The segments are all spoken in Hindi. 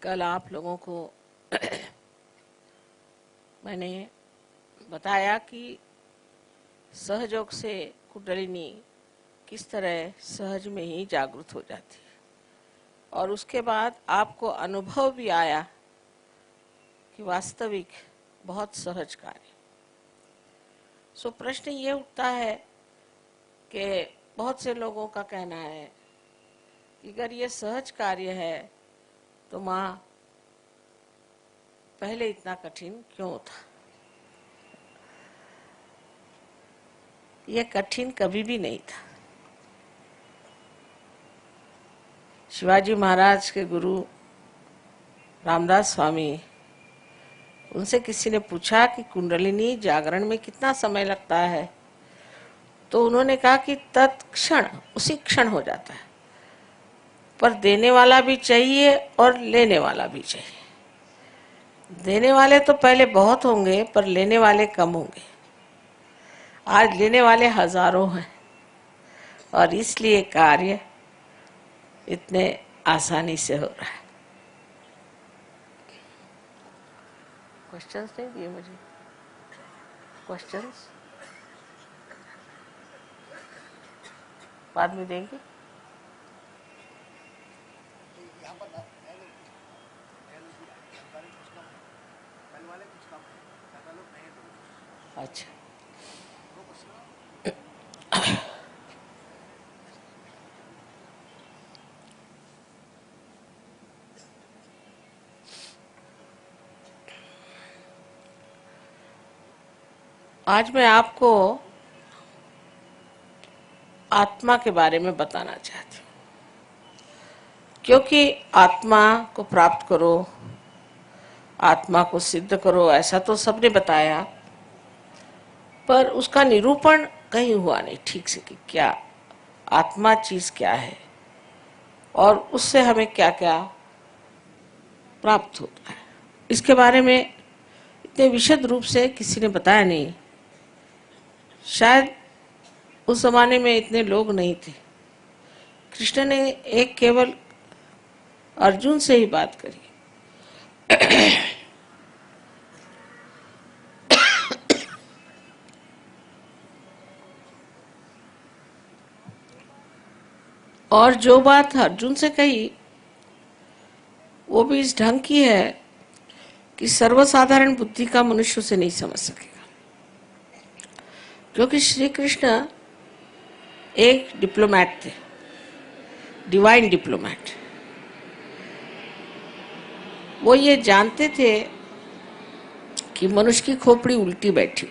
कल आप लोगों को मैंने बताया कि सहयोग से कुंडलिनी किस तरह सहज में ही जागृत हो जाती है, और उसके बाद आपको अनुभव भी आया कि वास्तविक बहुत सहज कार्य। सो प्रश्न ये उठता है कि बहुत से लोगों का कहना है कि अगर ये सहज कार्य है तो माँ पहले इतना कठिन क्यों था। ये कठिन कभी भी नहीं था। शिवाजी महाराज के गुरु रामदास स्वामी, उनसे किसी ने पूछा कि कुंडलिनी जागरण में कितना समय लगता है, तो उन्होंने कहा कि तत्क्षण, उसी क्षण हो जाता है, पर देने वाला भी चाहिए और लेने वाला भी चाहिए। देने वाले तो पहले बहुत होंगे पर लेने वाले कम होंगे। आज लेने वाले हजारों हैं और इसलिए कार्य इतने आसानी से हो रहा है। क्वेश्चंस नहीं दिए मुझे? क्वेश्चंस बाद में देंगे। अच्छा, आज मैं आपको आत्मा के बारे में बताना चाहती हूँ, क्योंकि आत्मा को प्राप्त करो, आत्मा को सिद्ध करो, ऐसा तो सबने बताया, पर उसका निरूपण कहीं हुआ नहीं ठीक से कि क्या आत्मा चीज क्या है और उससे हमें क्या क्या प्राप्त होता है। इसके बारे में इतने विशद रूप से किसी ने बताया नहीं। शायद उस जमाने में इतने लोग नहीं थे। कृष्ण ने एक केवल अर्जुन से ही बात करी। और जो बात अर्जुन से कही वो भी इस ढंग की है कि सर्वसाधारण बुद्धि का मनुष्य उसे नहीं समझ सकेगा, क्योंकि श्री कृष्ण एक डिप्लोमैट थे, डिवाइन डिप्लोमैट। वो ये जानते थे कि मनुष्य की खोपड़ी उल्टी बैठी,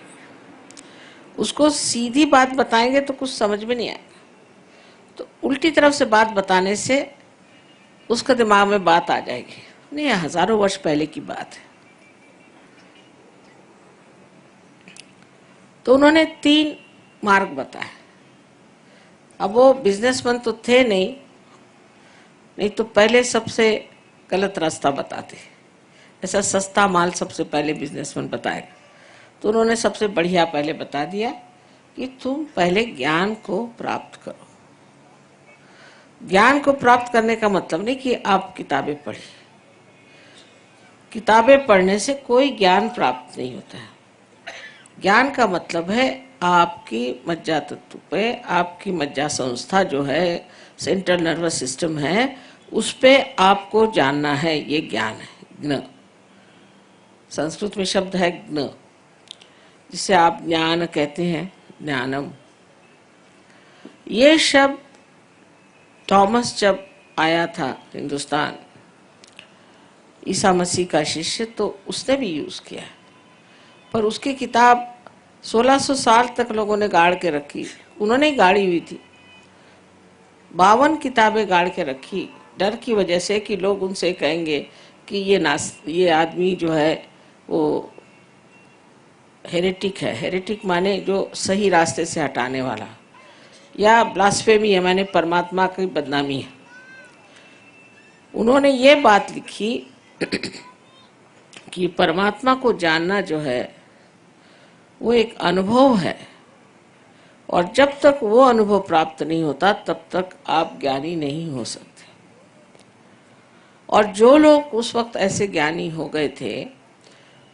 उसको सीधी बात बताएंगे तो कुछ समझ में नहीं आएगा, तो उल्टी तरफ से बात बताने से उसका दिमाग में बात आ जाएगी। नहीं, हजारों वर्ष पहले की बात है। तो उन्होंने 3 मार्ग बताए। अब वो बिजनेसमैन तो थे नहीं तो पहले सबसे गलत रास्ता बताते। ऐसा सस्ता माल सबसे पहले बिजनेसमैन बताएगा, तो उन्होंने सबसे बढ़िया पहले बता दिया कि तुम पहले ज्ञान को प्राप्त करो। ज्ञान को प्राप्त करने का मतलब नहीं कि आप किताबें पढ़ी। किताबें पढ़ने से कोई ज्ञान प्राप्त नहीं होता है। ज्ञान का मतलब है आपकी मज्जा तत्व पे, आपकी मज्जा संस्था जो है, सेंट्रल नर्वस सिस्टम है, उस पे आपको जानना है। ये ज्ञान है, ज्ञ। संस्कृत में शब्द है ज्ञ, जिसे आप ज्ञान कहते हैं, ज्ञानम। ये शब्द थॉमस जब आया था हिंदुस्तान, ईसा मसीह का शिष्य, तो उसने भी यूज किया, पर उसकी किताब 1600 साल तक लोगों ने गाड़ के रखी। उन्होंने ही गाड़ी हुई थी। 52 किताबें गाड़ के रखी, डर की वजह से कि लोग उनसे कहेंगे कि ये आदमी जो है वो हेरेटिक है। हेरेटिक माने जो सही रास्ते से हटाने वाला, या ब्लास्फेमी है माने परमात्मा की बदनामी है। उन्होंने ये बात लिखी कि परमात्मा को जानना जो है वो एक अनुभव है, और जब तक वो अनुभव प्राप्त नहीं होता तब तक आप ज्ञानी नहीं हो सकते। और जो लोग उस वक्त ऐसे ज्ञानी हो गए थे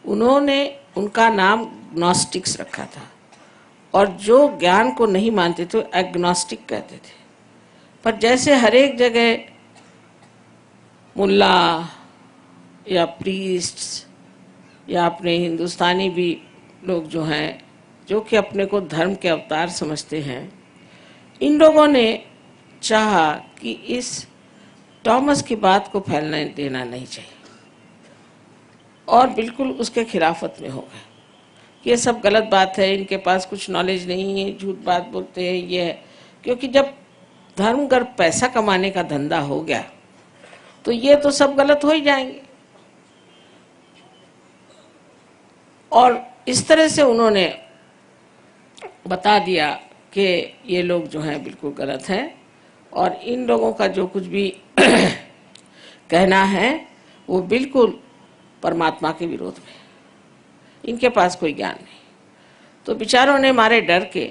उन्होंने उनका नाम ग्नोस्टिक्स रखा था, और जो ज्ञान को नहीं मानते थे एग्नोस्टिक कहते थे। पर जैसे हर एक जगह मुल्ला या प्रीस्ट्स या अपने हिंदुस्तानी भी लोग जो हैं, जो कि अपने को धर्म के अवतार समझते हैं, इन लोगों ने चाहा कि इस थॉमस की बात को फैलने देना नहीं चाहिए, और बिल्कुल उसके खिलाफत में हो गए। ये सब गलत बात है, इनके पास कुछ नॉलेज नहीं है, झूठ बात बोलते हैं, ये है। क्योंकि जब धर्म गर्भ पैसा कमाने का धंधा हो गया तो ये तो सब गलत हो ही जाएंगे। और इस तरह से उन्होंने बता दिया कि ये लोग जो हैं बिल्कुल गलत हैं, और इन लोगों का जो कुछ भी कहना है वो बिल्कुल परमात्मा के विरोध में, इनके पास कोई ज्ञान नहीं। तो बेचारों ने मारे डर के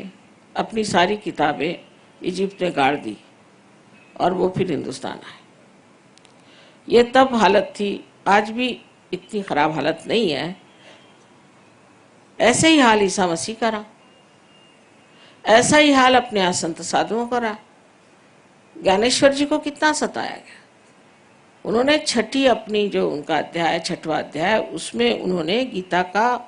अपनी सारी किताबें इजिप्ट में गाड़ दी और वो फिर हिंदुस्तान आए। ये तब हालत थी, आज भी इतनी खराब हालत नहीं है। ऐसे ही हाल ईसा मसीह का रहा, ऐसा ही हाल अपने यहाँ संत साधुओं का रहा। ज्ञानेश्वर जी को कितना सताया गया। उन्होंने छठी अपनी जो उनका अध्याय, छठवां अध्याय, उसमें उन्होंने गीता का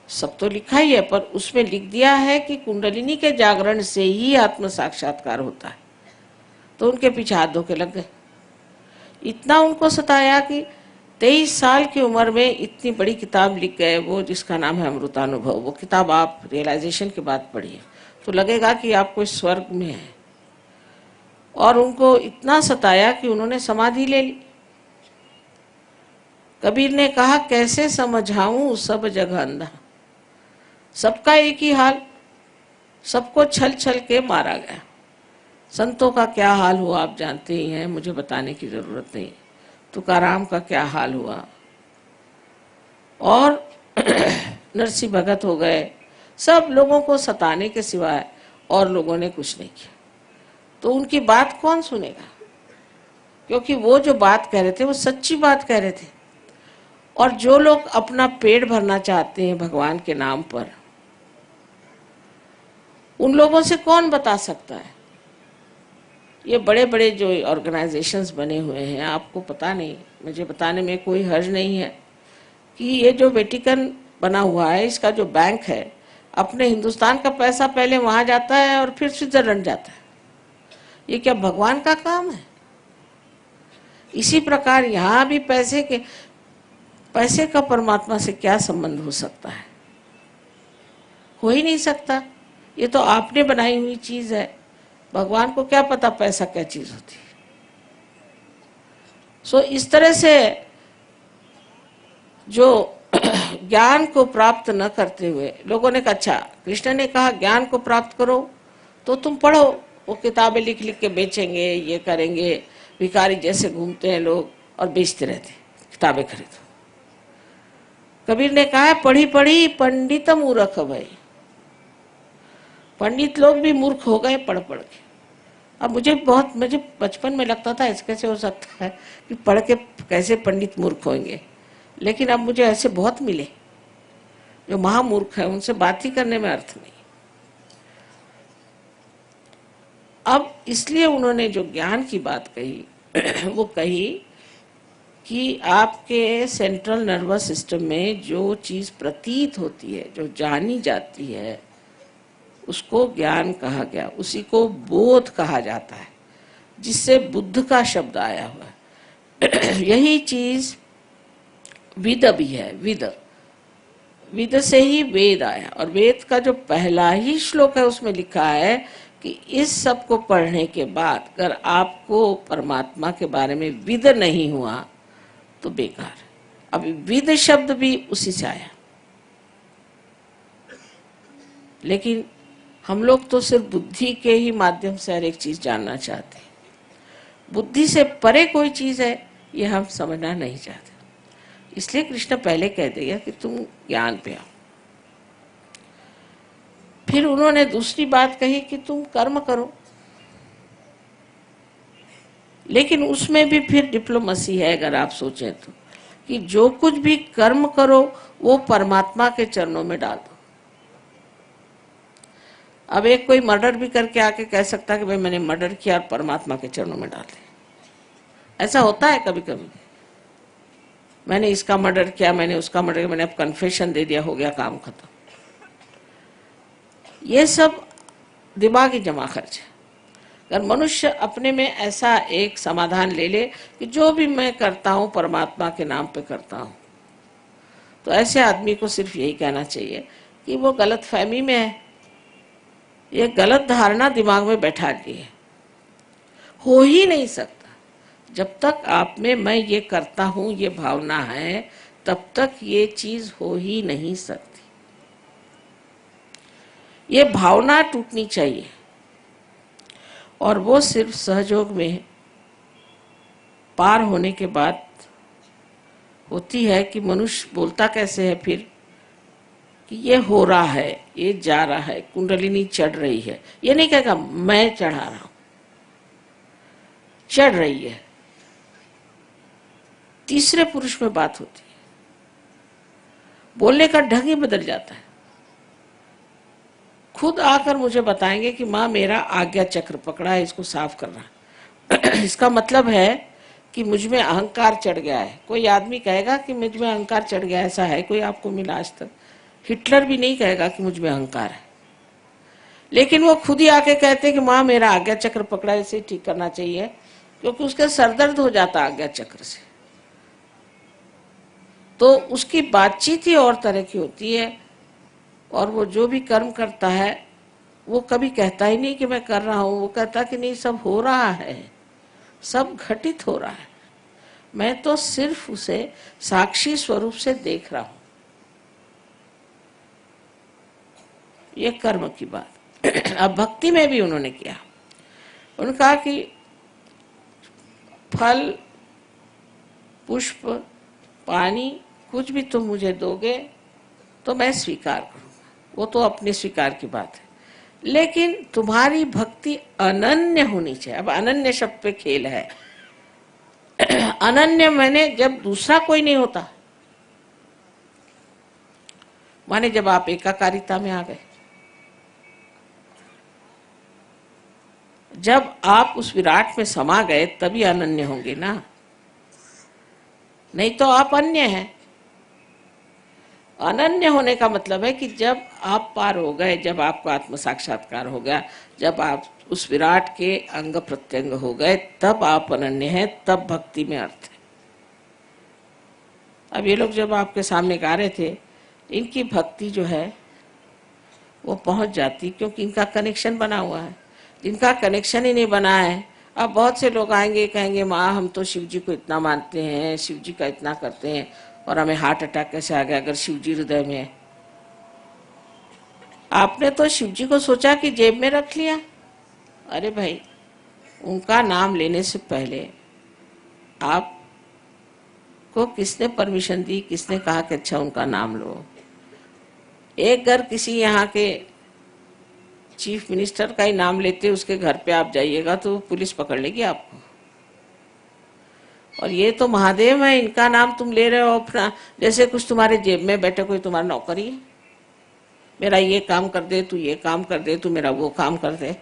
सब तो लिखा ही है, पर उसमें लिख दिया है कि कुंडलिनी के जागरण से ही आत्म साक्षात्कार होता है। तो उनके पीछे हाथ धो के लग गए। इतना उनको सताया कि 23 साल की उम्र में इतनी बड़ी किताब लिख गए, वो जिसका नाम है अमृतानुभव। वो किताब आप रियलाइजेशन के बाद पढ़िए तो लगेगा कि आप कोई स्वर्ग में है। और उनको इतना सताया कि उन्होंने समाधि ले ली। कबीर ने कहा, कैसे समझाऊं सब जगह अंधा। सबका एक ही हाल, सबको छल छल के मारा गया। संतों का क्या हाल हुआ आप जानते ही हैं, मुझे बताने की जरूरत नहीं। तुकाराम का क्या हाल हुआ, और नरसिंह भगत हो गए। सब लोगों को सताने के सिवाय और लोगों ने कुछ नहीं किया। तो उनकी बात कौन सुनेगा, क्योंकि वो जो बात कह रहे थे वो सच्ची बात कह रहे थे। और जो लोग अपना पेट भरना चाहते हैं भगवान के नाम पर, उन लोगों से कौन बता सकता है। ये बड़े बड़े जो ऑर्गेनाइजेशंस बने हुए हैं, आपको पता नहीं, मुझे बताने में कोई हर्ज नहीं है, कि ये जो वेटिकन बना हुआ है, इसका जो बैंक है, अपने हिंदुस्तान का पैसा पहले वहां जाता है और फिर स्विट्जरलैंड जाता है। ये क्या भगवान का काम है? इसी प्रकार यहाँ भी पैसे का परमात्मा से क्या संबंध हो सकता है? हो ही नहीं सकता। ये तो आपने बनाई हुई चीज है। भगवान को क्या पता पैसा क्या चीज होती है। सो इस तरह से जो ज्ञान को प्राप्त न करते हुए लोगों ने कहा, अच्छा कृष्ण ने कहा ज्ञान को प्राप्त करो तो तुम पढ़ो। वो किताबें लिख लिख के बेचेंगे, ये करेंगे। भिखारी जैसे घूमते हैं लोग और बेचते रहते, किताबें खरीदो। कबीर ने कहा है, पढ़ी पढ़ी पंडित मूर्ख भाई। पंडित लोग भी मूर्ख हो गए पढ़ पढ़ के। अब मुझे बचपन में लगता था ऐसे कैसे हो सकता है कि पढ़ के कैसे पंडित मूर्ख होंगे, लेकिन अब मुझे ऐसे बहुत मिले जो महामूर्ख है, उनसे बात ही करने में अर्थ नहीं। अब इसलिए उन्होंने जो ज्ञान की बात कही वो कही कि आपके सेंट्रल नर्वस सिस्टम में जो चीज प्रतीत होती है, जो जानी जाती है, उसको ज्ञान कहा गया। उसी को बोध कहा जाता है, जिससे बुद्ध का शब्द आया हुआ है। यही चीज विद भी है। विद से ही वेद आया, और वेद का जो पहला ही श्लोक है उसमें लिखा है कि इस सब को पढ़ने के बाद अगर आपको परमात्मा के बारे में विद नहीं हुआ तो बेकार। अब विद शब्द भी उसी से आया। लेकिन हम लोग तो सिर्फ बुद्धि के ही माध्यम से हर एक चीज जानना चाहते हैं। बुद्धि से परे कोई चीज है ये हम समझना नहीं चाहते। इसलिए कृष्ण पहले कह दिया कि तुम ज्ञान पे आओ। फिर उन्होंने दूसरी बात कही कि तुम कर्म करो। लेकिन उसमें भी फिर डिप्लोमेसी है, अगर आप सोचें तो, कि जो कुछ भी कर्म करो वो परमात्मा के चरणों में डाल दो। अब एक कोई मर्डर भी करके आके कह सकता कि भाई मैंने मर्डर किया और परमात्मा के चरणों में डाल दिया। ऐसा होता है कभी कभी, मैंने इसका मर्डर किया, मैंने उसका मर्डर किया, मैंने अब कन्फेशन दे दिया, हो गया काम खत्म। ये सब दिमागी जमा खर्च है। अगर मनुष्य अपने में ऐसा एक समाधान ले ले कि जो भी मैं करता हूं परमात्मा के नाम पे करता हूं, तो ऐसे आदमी को सिर्फ यही कहना चाहिए कि वो गलत फहमी में है, ये गलत धारणा दिमाग में बैठा ली है। हो ही नहीं सकता जब तक आप में मैं ये करता हूं ये भावना है, तब तक ये चीज हो ही नहीं सकती। ये भावना टूटनी चाहिए, और वो सिर्फ सहयोग में पार होने के बाद होती है। कि मनुष्य बोलता कैसे है फिर कि ये हो रहा है, ये जा रहा है, कुंडलिनी चढ़ रही है। ये नहीं कहेगा मैं चढ़ा रहा हूं, चढ़ रही है। तीसरे पुरुष में बात होती है, बोलने का ढंग ही बदल जाता है। खुद आकर मुझे बताएंगे कि माँ मेरा आज्ञा चक्र पकड़ा है, इसको साफ करना। इसका मतलब है कि मुझ में अहंकार चढ़ गया है। कोई आदमी कहेगा कि मुझ में अहंकार चढ़ गया, ऐसा है कोई आपको मिला आज तक? हिटलर भी नहीं कहेगा कि मुझ में अहंकार है, लेकिन वो खुद ही आके कहते कि माँ मेरा आज्ञा चक्र पकड़ा, इसे ठीक करना चाहिए, क्योंकि उसका सरदर्द हो जाता आज्ञा चक्र से। तो उसकी बातचीत ही और तरह की होती है, और वो जो भी कर्म करता है वो कभी कहता ही नहीं कि मैं कर रहा हूं, वो कहता कि नहीं सब हो रहा है, सब घटित हो रहा है, मैं तो सिर्फ उसे साक्षी स्वरूप से देख रहा हूं। ये कर्म की बात। अब भक्ति में भी उन्होंने किया, उन्होंने कहा कि फल पुष्प पानी कुछ भी तुम मुझे दोगे तो मैं स्वीकार करूंगा, वो तो अपने स्वीकार की बात है, लेकिन तुम्हारी भक्ति अनन्य होनी चाहिए। अब अनन्य शब्द पे खेल है। अनन्य माने जब दूसरा कोई नहीं होता, माने जब आप एकाकारिता में आ गए, जब आप उस विराट में समा गए तभी अनन्य होंगे ना, नहीं तो आप अन्य हैं। अनन्य होने का मतलब है कि जब आप पार हो गए, जब आपको आत्म साक्षात्कार हो गया, जब आप उस विराट के अंग प्रत्यंग हो गए, तब आप अनन्य हैं, तब भक्ति में अर्थ है। अब ये लोग जब आपके सामने गा रहे थे, इनकी भक्ति जो है वो पहुंच जाती, क्योंकि इनका कनेक्शन बना हुआ है। जिनका कनेक्शन ही नहीं बना है, अब बहुत से लोग आएंगे कहेंगे माँ हम तो शिव जी को इतना मानते हैं, शिव जी का इतना करते हैं, और हमें हार्ट अटैक कैसे आ गया अगर शिव जी हृदय में है? आपने तो शिव जी को सोचा कि जेब में रख लिया। अरे भाई, उनका नाम लेने से पहले आपको किसने परमिशन दी, किसने कहा कि अच्छा उनका नाम लो? एक घर किसी यहाँ के चीफ मिनिस्टर का ही नाम लेते, उसके घर पे आप जाइएगा तो पुलिस पकड़ लेगी आपको। और ये तो महादेव है, इनका नाम तुम ले रहे हो अपना, जैसे कुछ तुम्हारे जेब में बैठे कोई तुम्हारा नौकरी है, मेरा ये काम कर दे, तू ये काम कर दे, तू मेरा वो काम कर दे।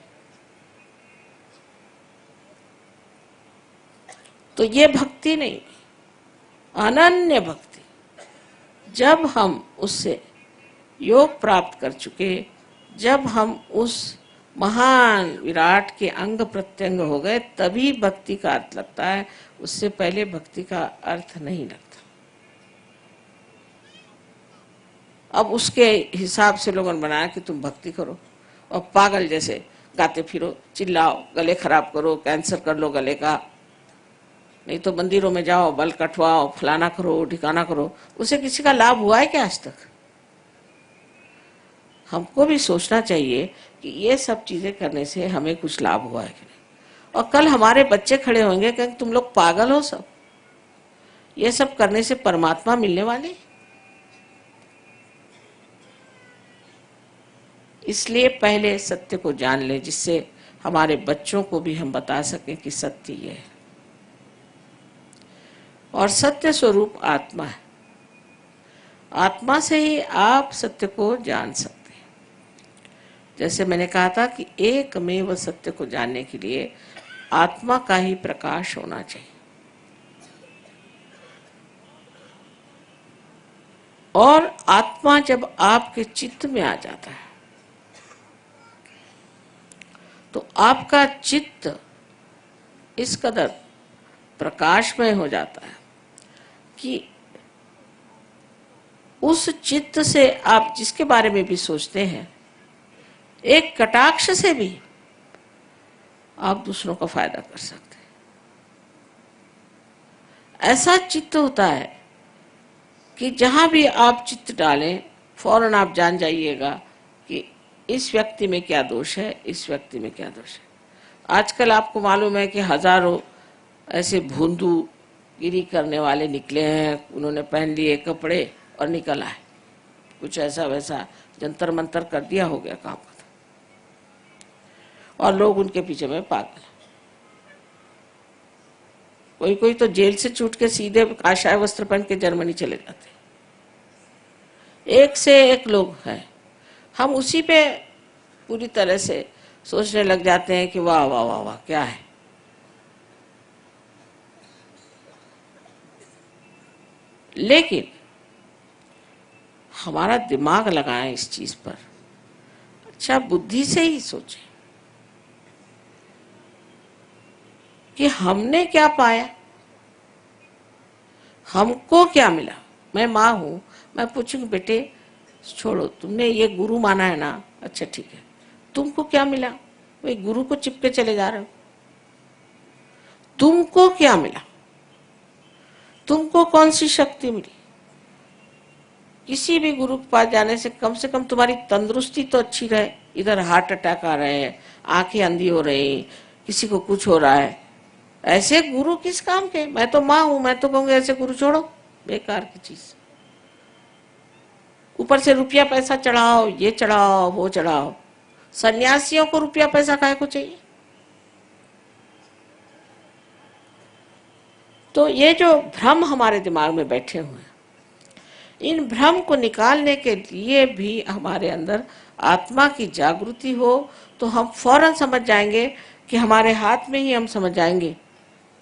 तो ये भक्ति नहीं, अनन्य भक्ति। जब हम उससे योग प्राप्त कर चुके, जब हम उस महान विराट के अंग प्रत्यंग हो गए, तभी भक्ति का अर्थ लगता है, उससे पहले भक्ति का अर्थ नहीं लगता। अब उसके हिसाब से लोगों ने बनाया कि तुम भक्ति करो और पागल जैसे गाते फिरो, चिल्लाओ, गले खराब करो, कैंसर कर लो गले का, नहीं तो मंदिरों में जाओ, बल कटवाओ, फलाना करो, ठिकाना करो। उसे किसी का लाभ हुआ है क्या आज तक? हमको भी सोचना चाहिए कि ये सब चीजें करने से हमें कुछ लाभ हुआ है कि नहीं। और कल हमारे बच्चे खड़े होंगे कि तुम लोग पागल हो सब, ये सब करने से परमात्मा मिलने वाले? इसलिए पहले सत्य को जान ले, जिससे हमारे बच्चों को भी हम बता सकें कि सत्य ये है। और सत्य स्वरूप आत्मा है। आत्मा से ही आप सत्य को जान सकते हैं। जैसे मैंने कहा था कि एकमेव सत्य को जानने के लिए आत्मा का ही प्रकाश होना चाहिए। और आत्मा जब आपके चित्त में आ जाता है तो आपका चित्त इस कदर प्रकाशमय हो जाता है कि उस चित्त से आप जिसके बारे में भी सोचते हैं, एक कटाक्ष से भी आप दूसरों का फायदा कर सकते हैं। ऐसा चित्त होता है कि जहां भी आप चित्त डालें, फौरन आप जान जाइएगा कि इस व्यक्ति में क्या दोष है, इस व्यक्ति में क्या दोष है। आजकल आपको मालूम है कि हजारों ऐसे भोंदू गिरी करने वाले निकले हैं। उन्होंने पहन लिए कपड़े और निकल आए, कुछ ऐसा वैसा जंतर मंतर कर दिया, हो गया काम खत्म। और लोग उनके पीछे में पागल। कोई कोई तो जेल से छूट के सीधे काशाय वस्त्र पहन के जर्मनी चले जाते। एक से एक लोग हैं। हम उसी पे पूरी तरह से सोचने लग जाते हैं कि वाह वाह वाह वाह क्या है। लेकिन हमारा दिमाग लगाएं इस चीज पर, अच्छा बुद्धि से ही सोचें कि हमने क्या पाया, हमको क्या मिला। मैं माँ हूं, मैं पूछूंगी बेटे छोड़ो, तुमने ये गुरु माना है ना, अच्छा ठीक है, तुमको क्या मिला। वही गुरु को चिपके चले जा रहे हो। तुमको क्या मिला, तुमको कौन सी शक्ति मिली। किसी भी गुरु के पास जाने से कम तुम्हारी तंदुरुस्ती तो अच्छी रहे। इधर हार्ट अटैक आ रहे हैं, आंखें अंधी हो रही, किसी को कुछ हो रहा है, ऐसे गुरु किस काम के। मैं तो माँ हूं, मैं तो कहूंगी ऐसे गुरु छोड़ो, बेकार की चीज। ऊपर से रुपया पैसा चढ़ाओ, ये चढ़ाओ वो चढ़ाओ। सन्यासियों को रुपया पैसा काहे को चाहिए। तो ये जो भ्रम हमारे दिमाग में बैठे हुए हैं, इन भ्रम को निकालने के लिए भी हमारे अंदर आत्मा की जागृति हो तो हम फौरन समझ जाएंगे कि हमारे हाथ में ही हम समझ जाएंगे।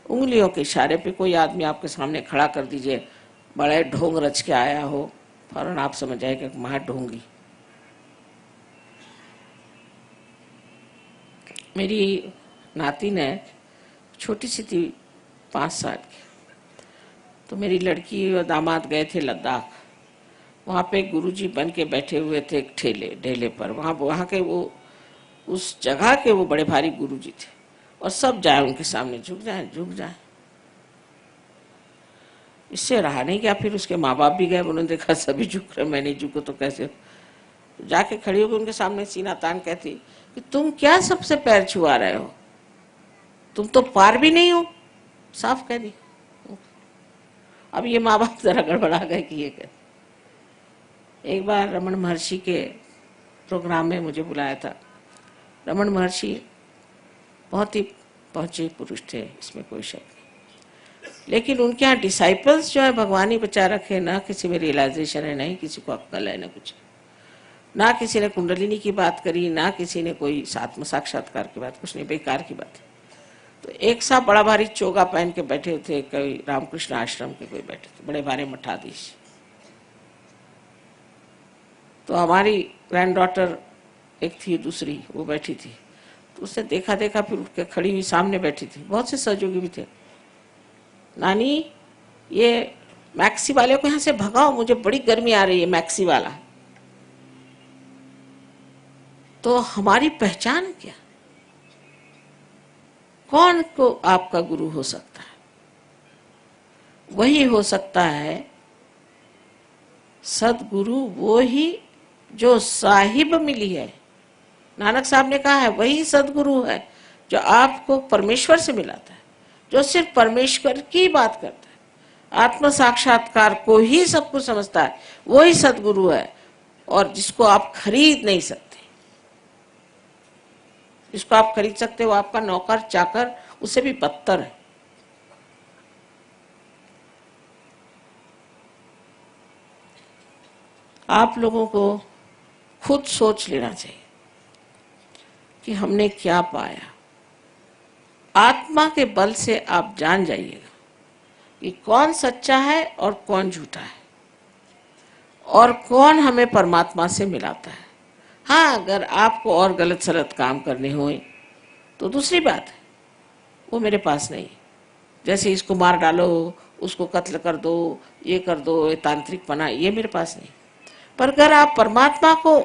उंगलियों के इशारे पे कोई आदमी आपके सामने खड़ा कर दीजिए, बड़े ढोंग रच के आया हो, फौरन आप समझ जाएंगे कि महा ढोंगी। मेरी नाती ने छोटी सी थी, 5 साल की, तो मेरी लड़की और दामाद गए थे लद्दाख। वहाँ पे गुरुजी बन के बैठे हुए थे एक ढेले पर। वहाँ के वो उस जगह के वो बड़े भारी गुरुजी थे और सब जाए उनके सामने, झुक जाए। इससे रहा नहीं गया। फिर उसके माँ बाप भी गए, उन्होंने देखा सभी झुक रहे, मैं नहीं झुको तो कैसे। जाके खड़ी होकर उनके सामने सीना तान कहती कि तुम क्या सबसे पैर छुआ रहे हो, तुम तो पार भी नहीं हो। साफ कह दी। अब ये माँ बाप जरा गड़बड़ा गए कि ये कहते। एक बार रमन महर्षि के प्रोग्राम में मुझे बुलाया था। रमन महर्षि बहुत ही पहुंचे पुरुष थे, इसमें कोई शक नहीं। लेकिन उनके यहाँ डिसाइपल्स जो है भगवान ही बचा रखे, ना किसी में रियलाइजेशन है, नहीं किसी को अक्ल है, ना कुछ, ना किसी ने कुंडलिनी की बात करी, ना किसी ने कोई आत्म साक्षात्कार की बात, कुछ नहीं, बेकार की बात है। तो एक साहब बड़ा भारी चोगा पहन के बैठे थे, कोई रामकृष्ण आश्रम के कोई बैठे थे, बड़े भारी मठाधीश। तो हमारी ग्रैंड डॉटर एक थी, दूसरी वो बैठी थी, तो उसने देखा फिर उठ के खड़ी हुई सामने बैठी थी। बहुत से सहयोगी भी थे। नानी ये मैक्सी वाले को यहाँ से भगाओ, मुझे बड़ी गर्मी आ रही है, मैक्सी वाला। तो हमारी पहचान क्या, कौन को आपका गुरु हो सकता है। वही हो सकता है सदगुरु, वो ही जो साहिब मिली है। नानक साहब ने कहा है वही सदगुरु है जो आपको परमेश्वर से मिलाता है, जो सिर्फ परमेश्वर की बात करता है, आत्म साक्षात्कार को ही सब कुछ समझता है, वही सदगुरु है। और जिसको आप खरीद नहीं सकते, जिसको आप खरीद सकते हो आपका नौकर चाकर, उससे भी बदतर है। आप लोगों को खुद सोच लेना चाहिए कि हमने क्या पाया। आत्मा के बल से आप जान जाइएगा कि कौन सच्चा है और कौन झूठा है, और कौन हमें परमात्मा से मिलाता है। हाँ, अगर आपको और गलत सलत काम करने होए तो दूसरी बात है, वो मेरे पास नहीं। जैसे इसको मार डालो, उसको कत्ल कर दो, ये कर दो, ये तांत्रिक पना, ये मेरे पास नहीं। पर अगर आप परमात्मा को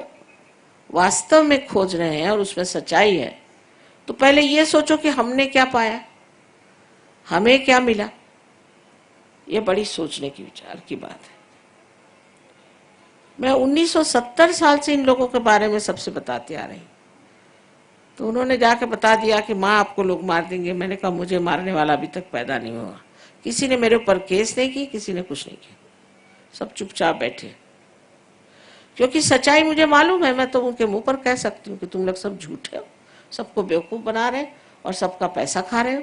वास्तव में खोज रहे हैं और उसमें सच्चाई है, तो पहले ये सोचो कि हमने क्या पाया, हमें क्या मिला। ये बड़ी सोचने की विचार की बात है। मैं 1970 साल से इन लोगों के बारे में सबसे बताती आ रही, तो उन्होंने जाके बता दिया कि माँ आपको लोग मार देंगे। मैंने कहा मुझे मारने वाला अभी तक पैदा नहीं हुआ। किसी ने मेरे ऊपर केस नहीं की, किसी ने कुछ नहीं किया, सब चुपचाप बैठे, क्योंकि सच्चाई मुझे मालूम है। मैं तो उनके मुंह पर कह सकती हूँ कि तुम लोग सब झूठे हो, सबको बेवकूफ बना रहे और सबका पैसा खा रहे हो,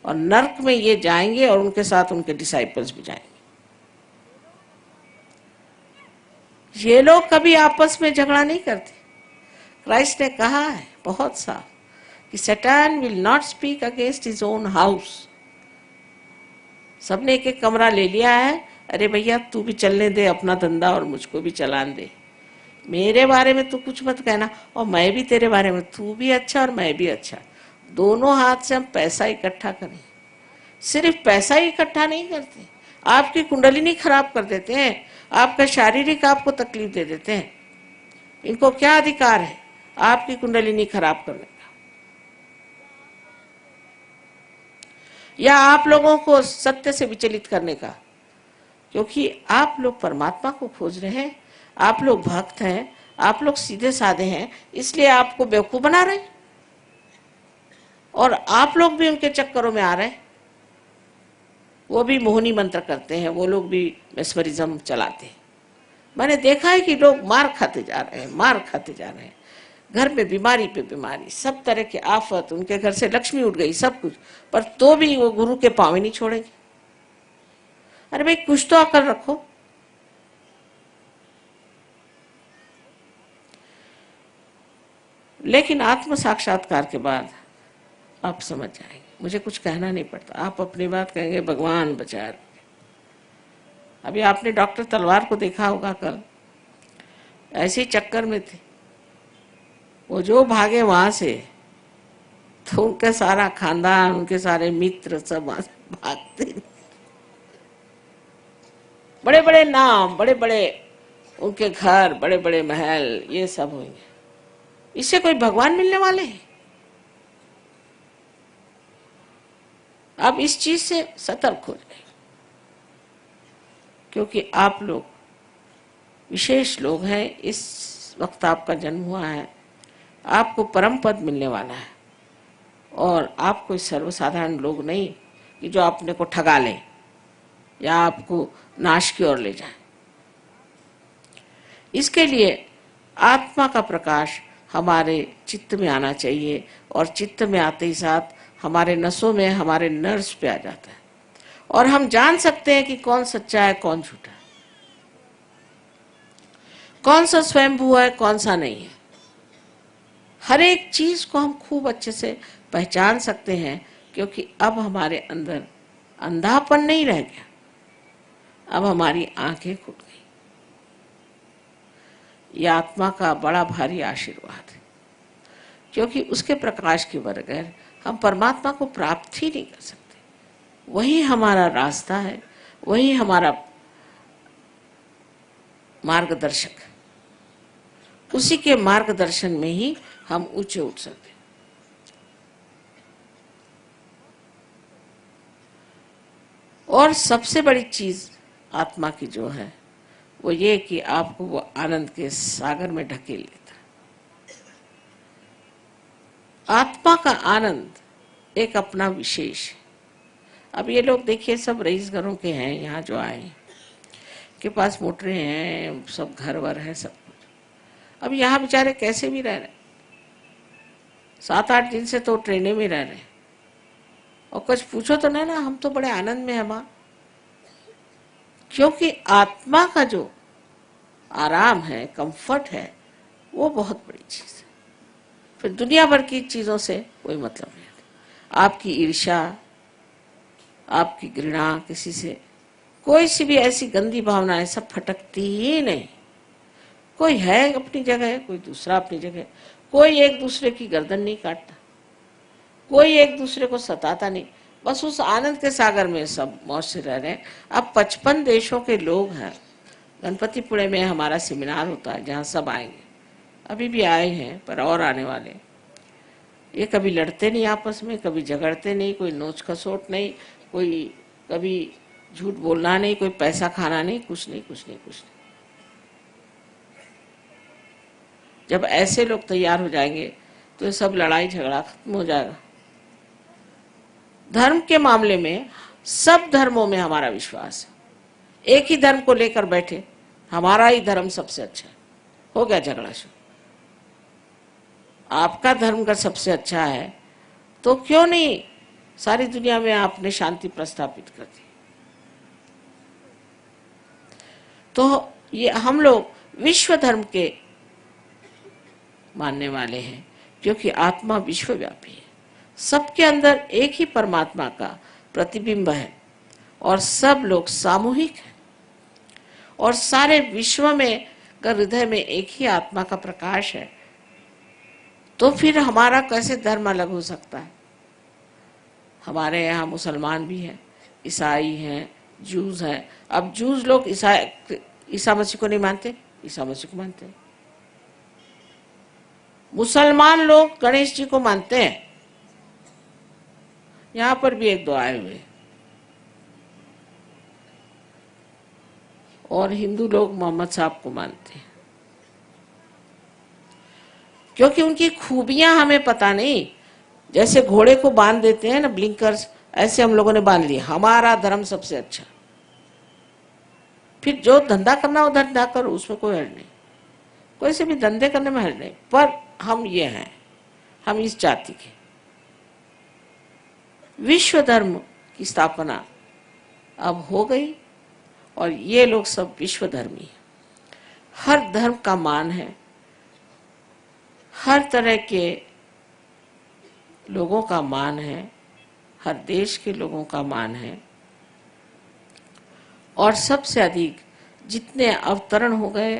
और नर्क में ये जाएंगे और उनके साथ उनके डिसाइपल्स भी जाएंगे। ये लोग कभी आपस में झगड़ा नहीं करते। क्राइस्ट ने कहा है बहुत साफ कि सैतान will not speak against his own house. सबने एक एक कमरा ले लिया है। अरे भैया तू भी चलने दे अपना धंधा और मुझको भी चलाने दे, मेरे बारे में तू कुछ मत कहना, और मैं भी तेरे बारे में, तू भी अच्छा और मैं भी अच्छा। दोनों हाथ से हम पैसा इकट्ठा करें। सिर्फ पैसा ही इकट्ठा नहीं करते, आपकी कुंडलिनी खराब कर देते हैं, आपका शारीरिक आपको तकलीफ दे देते हैं। इनको क्या अधिकार है आपकी कुंडलिनी खराब करने का, या आप लोगों को सत्य से विचलित करने का? क्योंकि आप लोग परमात्मा को खोज रहे हैं, आप लोग भक्त हैं, आप लोग सीधे साधे हैं, इसलिए आपको बेवकूफ बना रहे हैं, और आप लोग भी उनके चक्करों में आ रहे हैं। वो भी मोहनी मंत्र करते हैं, वो लोग भी मेस्मरिज्म चलाते हैं। मैंने देखा है कि लोग मार खाते जा रहे हैं, मार खाते जा रहे हैं, घर में बीमारी पे बीमारी, सब तरह के आफत, उनके घर से लक्ष्मी उठ गई, सब कुछ, पर तो भी वो गुरु के पांव नहीं छोड़ेंगे। अरे भाई कुछ तो अकल रखो। लेकिन आत्म साक्षात्कार के बाद आप समझ जाएंगे, मुझे कुछ कहना नहीं पड़ता, आप अपनी बात कहेंगे भगवान बचा। अभी आपने डॉक्टर तलवार को देखा होगा, कल ऐसे ही चक्कर में थे, वो जो भागे वहां से, तो उनका सारा खानदान, उनके सारे मित्र सब भागते, बड़े बड़े नाम, बड़े बड़े उनके घर, बड़े बड़े महल, ये सब होंगे। इससे कोई भगवान मिलने वाले हैं? आप इस चीज से सतर्क हो जाए, क्योंकि आप लोग विशेष लोग हैं। इस वक्त आपका जन्म हुआ है, आपको परम पद मिलने वाला है, और आप कोई सर्वसाधारण लोग नहीं कि जो अपने को ठगा लें या आपको नाश की ओर ले जाए। इसके लिए आत्मा का प्रकाश हमारे चित्त में आना चाहिए, और चित्त में आते ही साथ हमारे नसों में, हमारे नर्व्स पे आ जाता है, और हम जान सकते हैं कि कौन सच्चा है कौन झूठा है, कौन सा स्वयंभू है कौन सा नहीं है। हर एक चीज को हम खूब अच्छे से पहचान सकते हैं, क्योंकि अब हमारे अंदर अंधापन नहीं रह गया, अब हमारी आंखें खुल गई। यह आत्मा का बड़ा भारी आशीर्वाद है, क्योंकि उसके प्रकाश के बगैर हम परमात्मा को प्राप्त ही नहीं कर सकते। वही हमारा रास्ता है, वही हमारा मार्गदर्शक, उसी के मार्गदर्शन में ही हम ऊंचे उठ सकते हैं। और सबसे बड़ी चीज आत्मा की जो है वो ये कि आपको वो आनंद के सागर में ढकेल लेता है। आत्मा का आनंद एक अपना विशेष है। अब ये लोग देखिए सब रईस घरों के हैं, यहाँ जो आए के पास मोटरें हैं, सब घर वर है, सब कुछ। अब यहाँ बेचारे कैसे भी रह रहे, 7-8 दिन से तो ट्रेनें में रह रहे हैं, और कुछ पूछो तो ना हम तो बड़े आनंद में है माँ। क्योंकि आत्मा का जो आराम है, कंफर्ट है, वो बहुत बड़ी चीज है। फिर दुनिया भर की चीजों से कोई मतलब नहीं। आपकी ईर्ष्या, आपकी घृणा किसी से, कोई सी भी ऐसी गंदी भावनाएं सब फटकती ही नहीं। कोई है अपनी जगह, कोई दूसरा अपनी जगह। कोई एक दूसरे की गर्दन नहीं काटता, कोई एक दूसरे को सताता नहीं। बस उस आनंद के सागर में सब मौज से रह रहे हैं। अब 55 देशों के लोग हैं। गणपतिपुणे में हमारा सेमिनार होता है जहाँ सब आएंगे। अभी भी आए हैं पर और आने वाले। ये कभी लड़ते नहीं आपस में, कभी झगड़ते नहीं, कोई नोच खसोट नहीं, कोई कभी झूठ बोलना नहीं, कोई पैसा खाना नहीं, कुछ नहीं कुछ नहीं कुछ नहीं। जब ऐसे लोग तैयार हो जाएंगे तो ये सब लड़ाई झगड़ा खत्म हो जाएगा। धर्म के मामले में सब धर्मों में हमारा विश्वास है। एक ही धर्म को लेकर बैठे, हमारा ही धर्म सबसे अच्छा है, हो गया झगड़ा शुरू। आपका धर्म का सबसे अच्छा है तो क्यों नहीं सारी दुनिया में आपने शांति प्रस्थापित कर दी। तो ये हम लोग विश्व धर्म के मानने वाले हैं, क्योंकि आत्मा विश्वव्यापी है। सबके अंदर एक ही परमात्मा का प्रतिबिंब है और सब लोग सामूहिक हैं और सारे विश्व में का हृदय में एक ही आत्मा का प्रकाश है। तो फिर हमारा कैसे धर्म अलग हो सकता है? हमारे यहाँ मुसलमान भी हैं, ईसाई हैं, जूस हैं। अब जूस लोग ईसा मसीह को नहीं मानते, ईसा मसीह को मानते हैं। मुसलमान लोग गणेश जी को मानते हैं। यहाँ पर भी एक दो आए हुए। और हिंदू लोग मोहम्मद साहब को मानते हैं, क्योंकि उनकी खूबियां हमें पता नहीं। जैसे घोड़े को बांध देते हैं ना ब्लिंकर्स, ऐसे हम लोगों ने बांध लिया हमारा धर्म सबसे अच्छा। फिर जो धंधा करना वो धंधा करो, उसमें कोई हर्ज नहीं, कोई से भी धंधे करने में हर्ज नहीं। पर हम ये हैं, हम इस जाति के। विश्व धर्म की स्थापना अब हो गई और ये लोग सब विश्व धर्मी हैं। हर धर्म का मान है, हर तरह के लोगों का मान है, हर देश के लोगों का मान है। और सबसे अधिक जितने अवतरण हो गए,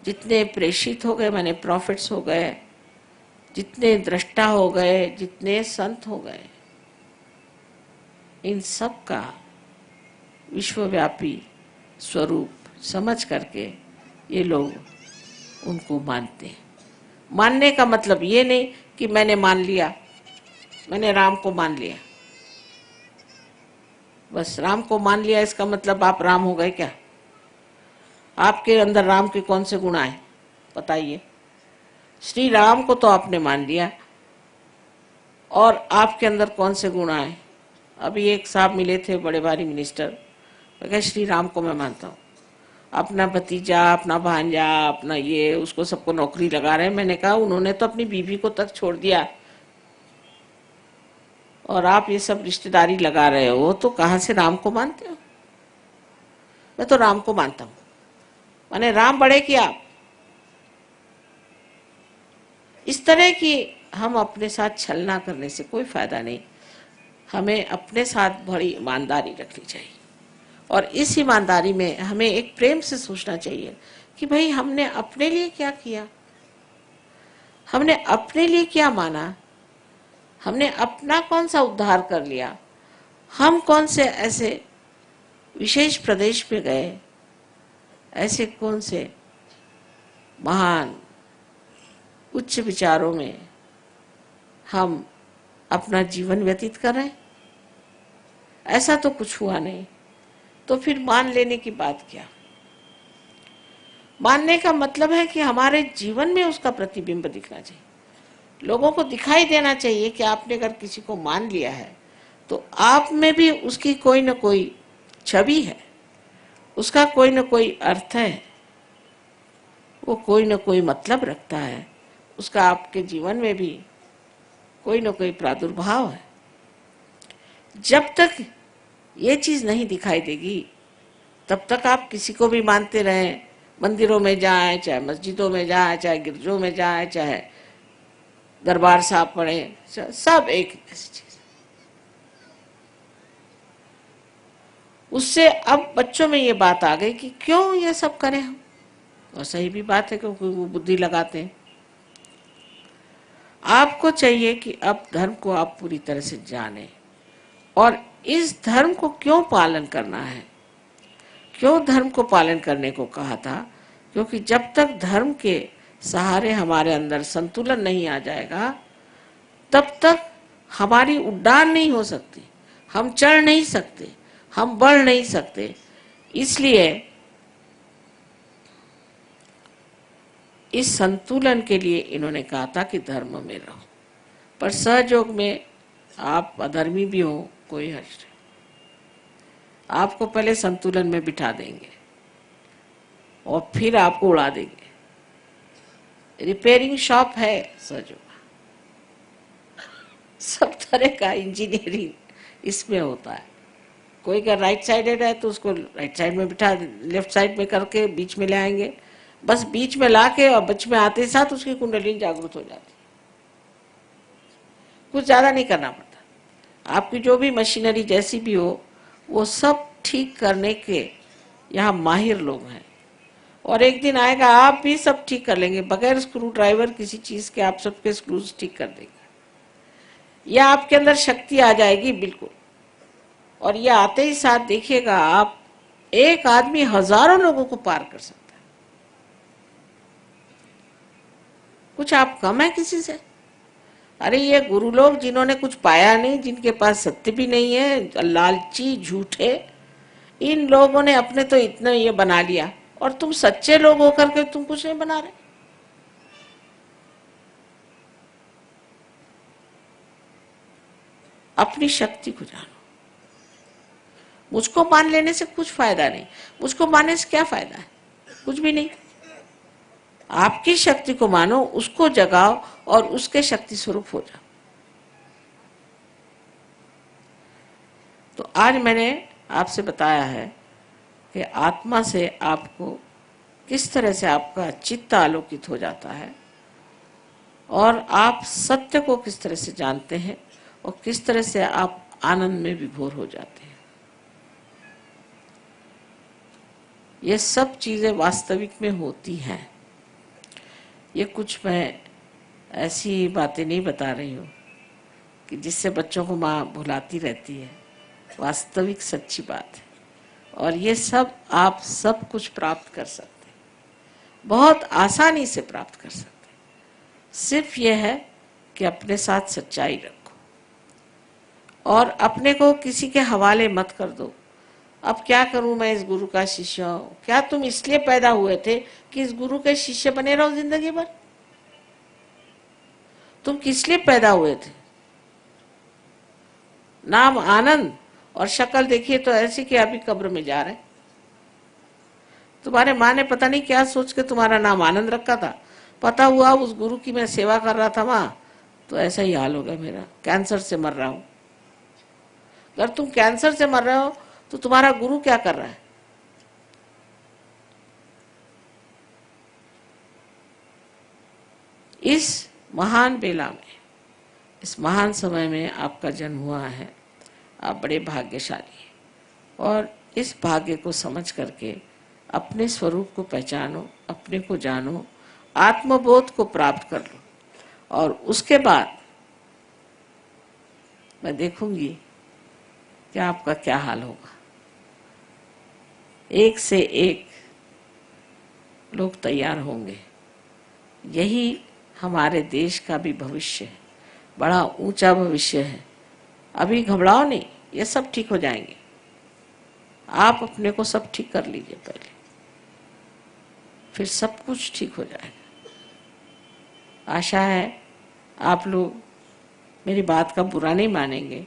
जितने प्रेषित हो गए, माने प्रॉफिट्स हो गए, जितने दृष्टा हो गए, जितने संत हो गए, इन सब का विश्वव्यापी स्वरूप समझ करके ये लोग उनको मानते हैं। मानने का मतलब ये नहीं कि मैंने मान लिया, मैंने राम को मान लिया, बस राम को मान लिया इसका मतलब आप राम हो गए क्या? आपके अंदर राम के कौन से गुण आए बताइए। श्री राम को तो आपने मान लिया, और आपके अंदर कौन से गुण आए? अभी एक साहब मिले थे, बड़े भारी मिनिस्टर, कहा श्री राम को मैं मानता हूँ, अपना भतीजा, अपना भांजा, अपना ये, उसको सबको नौकरी लगा रहे हैं। मैंने कहा उन्होंने तो अपनी बीवी को तक छोड़ दिया और आप ये सब रिश्तेदारी लगा रहे हो, तो कहाँ से राम को मानते हो? मैं तो राम को मानता हूँ। माने राम बड़े कि आप? इस तरह की हम अपने साथ छलना करने से कोई फायदा नहीं। हमें अपने साथ बड़ी ईमानदारी रखनी चाहिए और इस ईमानदारी में हमें एक प्रेम से सोचना चाहिए कि भाई हमने अपने लिए क्या किया, हमने अपने लिए क्या माना, हमने अपना कौन सा उद्धार कर लिया, हम कौन से ऐसे विशेष प्रदेश पे गए, ऐसे कौन से महान उच्च विचारों में हम अपना जीवन व्यतीत कर रहे हैं। ऐसा तो कुछ हुआ नहीं, तो फिर मान लेने की बात क्या? मानने का मतलब है कि हमारे जीवन में उसका प्रतिबिंब दिखना चाहिए, लोगों को दिखाई देना चाहिए कि आपने अगर किसी को मान लिया है तो आप में भी उसकी कोई न कोई छवि है, उसका कोई न कोई अर्थ है, वो कोई न कोई मतलब रखता है, उसका आपके जीवन में भी कोई न कोई प्रादुर्भाव है। जब तक ये चीज नहीं दिखाई देगी तब तक आप किसी को भी मानते रहें, मंदिरों में जाएं, चाहे मस्जिदों में जाएं, चाहे गिरजों में जाएं, चाहे दरबार साहब पढ़े, सब एक ऐसी चीज। उससे अब बच्चों में ये बात आ गई कि क्यों ये सब करें हम, और सही भी बात है क्योंकि वो बुद्धि लगाते हैं। आपको चाहिए कि अब धर्म को आप पूरी तरह से जानें और इस धर्म को क्यों पालन करना है। क्यों धर्म को पालन करने को कहा था? क्योंकि जब तक धर्म के सहारे हमारे अंदर संतुलन नहीं आ जाएगा तब तक हमारी उड़ान नहीं हो सकती, हम चढ़ नहीं सकते, हम बढ़ नहीं सकते। इसलिए इस संतुलन के लिए इन्होंने कहा था कि धर्म में रहो, पर सहयोग में आप अधर्मी भी हो कोई हर्ष नहीं, आपको पहले संतुलन में बिठा देंगे और फिर आपको उड़ा देंगे। रिपेयरिंग शॉप है सहयोग, सब तरह का इंजीनियरिंग इसमें होता है। कोई का राइट साइडेड है तो उसको राइट साइड में बिठा, लेफ्ट साइड में करके बीच में ले आएंगे, बस बीच में लाके और बीच में आते साथ उसकी कुंडली जागृत हो जाती। कुछ ज्यादा नहीं करना पड़ता। आपकी जो भी मशीनरी जैसी भी हो वो सब ठीक करने के यहाँ माहिर लोग हैं, और एक दिन आएगा आप भी सब ठीक कर लेंगे बगैर स्क्रू ड्राइवर किसी चीज के, आप सबके स्क्रूज ठीक कर देंगे। या आपके अंदर शक्ति आ जाएगी बिल्कुल, और ये आते ही साथ देखिएगा आप, एक आदमी हजारों लोगों को पार कर सकता है। कुछ आप कम है किसी से? अरे ये गुरु लोग जिन्होंने कुछ पाया नहीं, जिनके पास सत्य भी नहीं है, लालची झूठे, इन लोगों ने अपने तो इतना ये बना लिया, और तुम सच्चे लोग होकर के तुम कुछ नहीं बना रहे। अपनी शक्ति को जानो। मुझको मान लेने से कुछ फायदा नहीं, मुझको मानने से क्या फायदा है? कुछ भी नहीं। आपकी शक्ति को मानो, उसको जगाओ और उसके शक्ति स्वरूप हो जाओ। तो आज मैंने आपसे बताया है कि आत्मा से आपको किस तरह से आपका चित्त आलोकित हो जाता है और आप सत्य को किस तरह से जानते हैं और किस तरह से आप आनंद में विभोर हो जाते हैं। ये सब चीजें वास्तविक में होती हैं। ये कुछ मैं ऐसी बातें नहीं बता रही हूँ कि जिससे बच्चों को माँ भुलाती रहती है। वास्तविक सच्ची बात है, और ये सब आप सब कुछ प्राप्त कर सकते हैं, बहुत आसानी से प्राप्त कर सकते हैं। सिर्फ ये है कि अपने साथ सच्चाई रखो और अपने को किसी के हवाले मत कर दो। अब क्या करूं, मैं इस गुरु का शिष्य हूं। क्या तुम इसलिए पैदा हुए थे कि इस गुरु के शिष्य बने रहो जिंदगी भर? तुम किस लिए पैदा हुए थे? नाम आनंद और शक्ल देखिए तो ऐसी कि अभी कब्र में जा रहे। तुम्हारे माँ ने पता नहीं क्या सोच के तुम्हारा नाम आनंद रखा था। पता हुआ उस गुरु की मैं सेवा कर रहा था वहां, तो ऐसा ही हाल हो गया मेरा, कैंसर से मर रहा हूं। अगर तुम कैंसर से मर रहे हो तो तुम्हारा गुरु क्या कर रहा है? इस महान बेला में, इस महान समय में आपका जन्म हुआ है। आप बड़े भाग्यशाली हैं, और इस भाग्य को समझ करके अपने स्वरूप को पहचानो, अपने को जानो, आत्मबोध को प्राप्त कर लो, और उसके बाद मैं देखूंगी कि आपका क्या हाल होगा। एक से एक लोग तैयार होंगे। यही हमारे देश का भी भविष्य है, बड़ा ऊंचा भविष्य है। अभी घबराओ नहीं, ये सब ठीक हो जाएंगे। आप अपने को सब ठीक कर लीजिए पहले, फिर सब कुछ ठीक हो जाएगा। आशा है आप लोग मेरी बात का बुरा नहीं मानेंगे।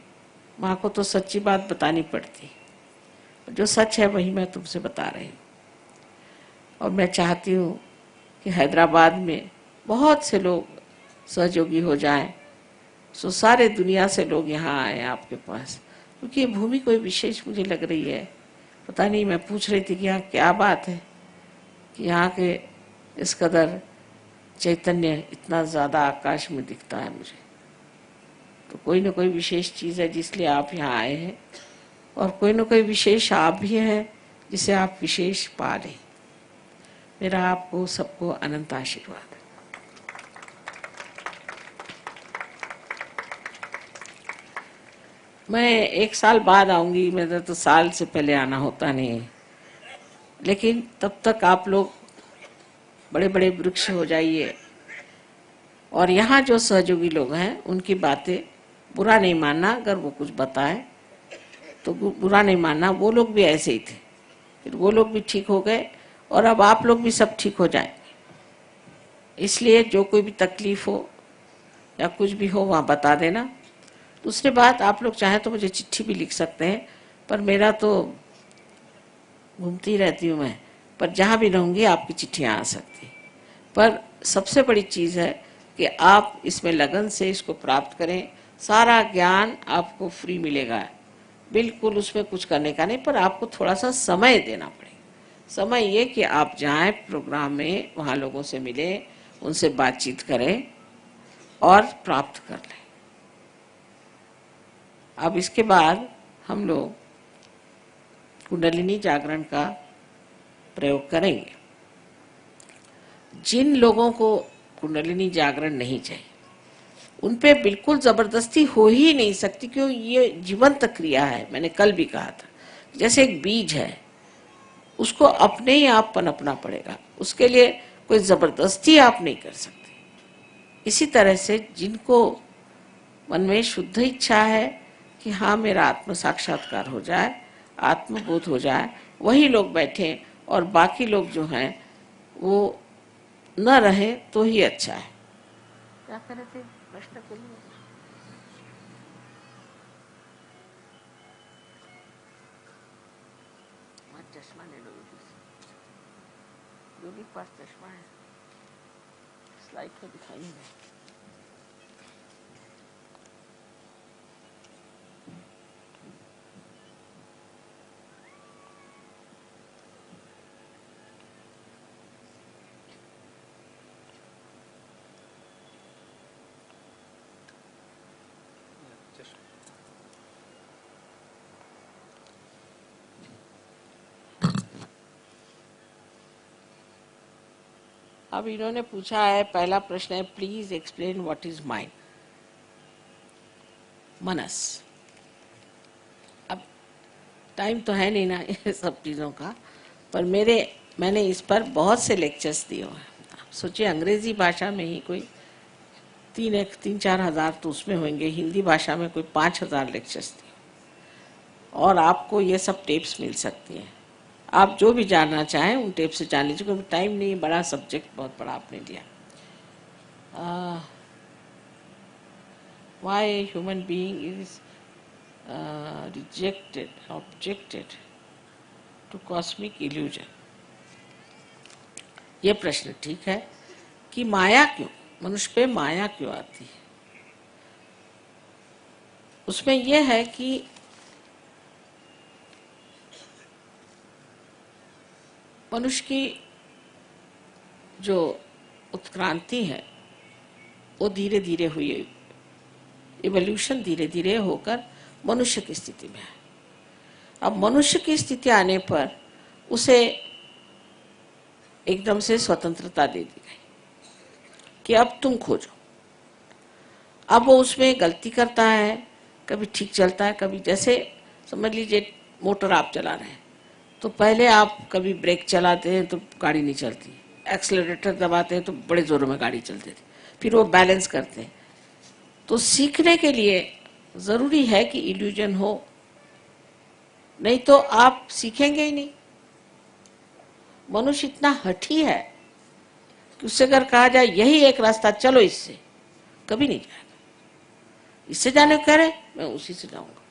माँ को तो सच्ची बात बतानी पड़ती, जो सच है वही मैं तुमसे बता रही हूँ। और मैं चाहती हूँ कि हैदराबाद में बहुत से लोग सहयोगी हो जाएं, सो सारे दुनिया से लोग यहाँ आए आपके पास, क्योंकि ये भूमि कोई विशेष मुझे लग रही है। पता नहीं, मैं पूछ रही थी कि यहाँ क्या बात है कि यहाँ के इस कदर चैतन्य इतना ज़्यादा आकाश में दिखता है मुझे। तो कोई ना कोई विशेष चीज़ है जिसलिए आप यहाँ आए हैं, और कोई ना कोई विशेष आप भी हैं जिसे आप विशेष पा लें। मेरा आपको सबको अनंत आशीर्वाद। मैं 1 साल बाद आऊंगी, मेरा तो साल से पहले आना होता नहीं है, लेकिन तब तक आप लोग बड़े बड़े वृक्ष हो जाइए। और यहाँ जो सहयोगी लोग हैं उनकी बातें बुरा नहीं मानना, अगर वो कुछ बताएं तो बुरा नहीं मानना। वो लोग भी ऐसे ही थे, फिर वो लोग भी ठीक हो गए, और अब आप लोग भी सब ठीक हो जाए। इसलिए जो कोई भी तकलीफ हो या कुछ भी हो वहाँ बता देना। दूसरी बात, आप लोग चाहें तो मुझे चिट्ठी भी लिख सकते हैं, पर मेरा तो घूमती रहती हूँ मैं, पर जहाँ भी रहूँगी आपकी चिट्ठियाँ आ सकती। पर सबसे बड़ी चीज़ है कि आप इसमें लगन से इसको प्राप्त करें। सारा ज्ञान आपको फ्री मिलेगा, बिल्कुल उसमें कुछ करने का नहीं, पर आपको थोड़ा सा समय देना पड़ेगा। समय ये कि आप जाएं प्रोग्राम में, वहाँ लोगों से मिलें, उनसे बातचीत करें और प्राप्त कर लें। अब इसके बाद हम लोग कुंडलिनी जागरण का प्रयोग करेंगे। जिन लोगों को कुंडलिनी जागरण नहीं चाहिए उन पे बिल्कुल जबरदस्ती हो ही नहीं सकती, क्योंकि ये जीवंत क्रिया है। मैंने कल भी कहा था, जैसे एक बीज है, उसको अपने ही आप पनपना पड़ेगा, उसके लिए कोई जबरदस्ती आप नहीं कर सकते। इसी तरह से जिनको मन में शुद्ध इच्छा है कि हाँ मेरा आत्म साक्षात्कार हो जाए, आत्मबोध हो जाए, वही लोग बैठे, और बाकी लोग जो हैं वो न रहे तो ही अच्छा है। क्या कर रहे थे प्रश्न के लिए? चश्मा ले लो, योगी के पास चश्मा है, स्लाइड में दिखाई नहीं। अब इन्होंने पूछा है, पहला प्रश्न है, please explain what is mind, मनस। अब टाइम तो है नहीं ना ये सब चीज़ों का, पर मैंने इस पर बहुत से लेक्चर्स दिए हैं। सोचिए, अंग्रेजी भाषा में ही कोई 3-4 हज़ार तो उसमें होंगे, हिंदी भाषा में कोई 5,000 लेक्चर्स दिए, और आपको ये सब टेप्स मिल सकती हैं। आप जो भी जानना चाहें उन टेप से जान लीजिए, क्योंकि टाइम नहीं, बड़ा सब्जेक्ट बहुत बड़ा आपने लिया। Why a human being is objected to cosmic illusion? ये प्रश्न ठीक है कि माया क्यों, मनुष्य पे माया क्यों आती है। उसमें यह है कि मनुष्य की जो उत्क्रांति है वो धीरे धीरे हुई, इवोल्यूशन धीरे धीरे होकर मनुष्य की स्थिति में है। अब मनुष्य की स्थिति आने पर उसे एकदम से स्वतंत्रता दे दी गई कि अब तुम खोजो। अब वो उसमें गलती करता है, कभी ठीक चलता है, कभी, जैसे समझ लीजिए मोटर आप चला रहे हैं, तो पहले आप कभी ब्रेक चलाते हैं तो गाड़ी नहीं चलती, एक्सेलरेटर दबाते हैं तो बड़े जोरों में गाड़ी चलती थी, फिर वो बैलेंस करते हैं। तो सीखने के लिए जरूरी है कि इल्यूजन हो, नहीं तो आप सीखेंगे ही नहीं। मनुष्य इतना हठी है कि उससे अगर कहा जाए यही एक रास्ता, चलो इससे, कभी नहीं जाएगा। इससे जाने को कह रहे, मैं उसी से जाऊंगा।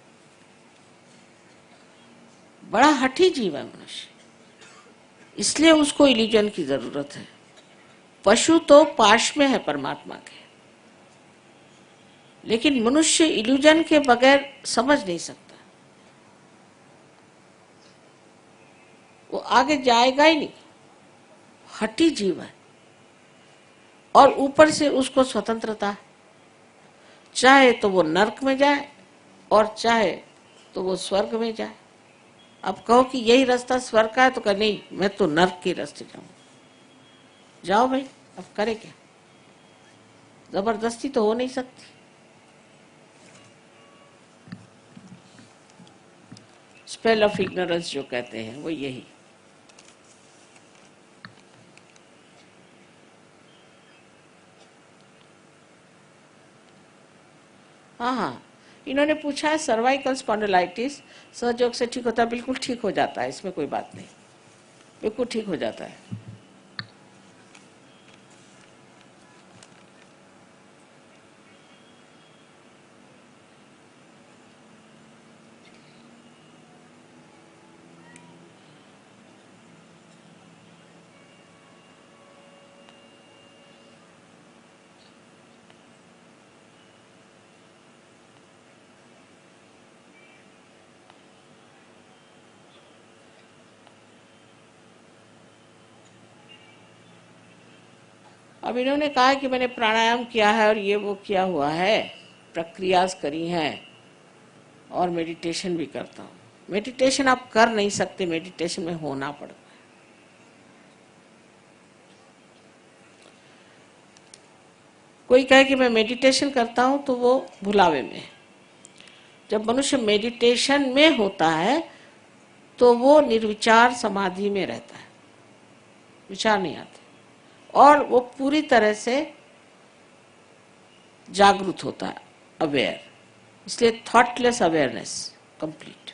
बड़ा हठी जीव है मनुष्य, इसलिए उसको इल्यूजन की जरूरत है। पशु तो पाश में है परमात्मा के, लेकिन मनुष्य इल्यूजन के बगैर समझ नहीं सकता। आगे जाएगा ही नहीं, हठी जीव है। और ऊपर से उसको स्वतंत्रता है, चाहे तो वो नरक में जाए और चाहे तो वो स्वर्ग में जाए। अब कहो कि यही रास्ता स्वर्ग का है, तो कह नहीं, मैं तो नरक के रास्ते जाऊं। जाओ भाई, अब करे क्या, जबरदस्ती तो हो नहीं सकती। स्पेल ऑफ इग्नोरेंस जो कहते हैं वो यही। हाँ हाँ, इन्होंने पूछा है सर्वाइकल स्पॉन्डिलाइटिस सहयोग से ठीक होता है? बिल्कुल ठीक हो जाता है, इसमें कोई बात नहीं, बिल्कुल ठीक हो जाता है। अब इन्होंने कहा कि मैंने प्राणायाम किया है और ये वो किया हुआ है, प्रक्रिया करी है और मेडिटेशन भी करता हूँ। मेडिटेशन आप कर नहीं सकते, मेडिटेशन में होना पड़ता है। कोई कहे कि मैं मेडिटेशन करता हूँ तो वो भुलावे में। जब मनुष्य मेडिटेशन में होता है तो वो निर्विचार समाधि में रहता है, विचार नहीं आते, और वो पूरी तरह से जागरूक होता है, अवेयर। इसलिए थॉटलेस अवेयरनेस कंप्लीट,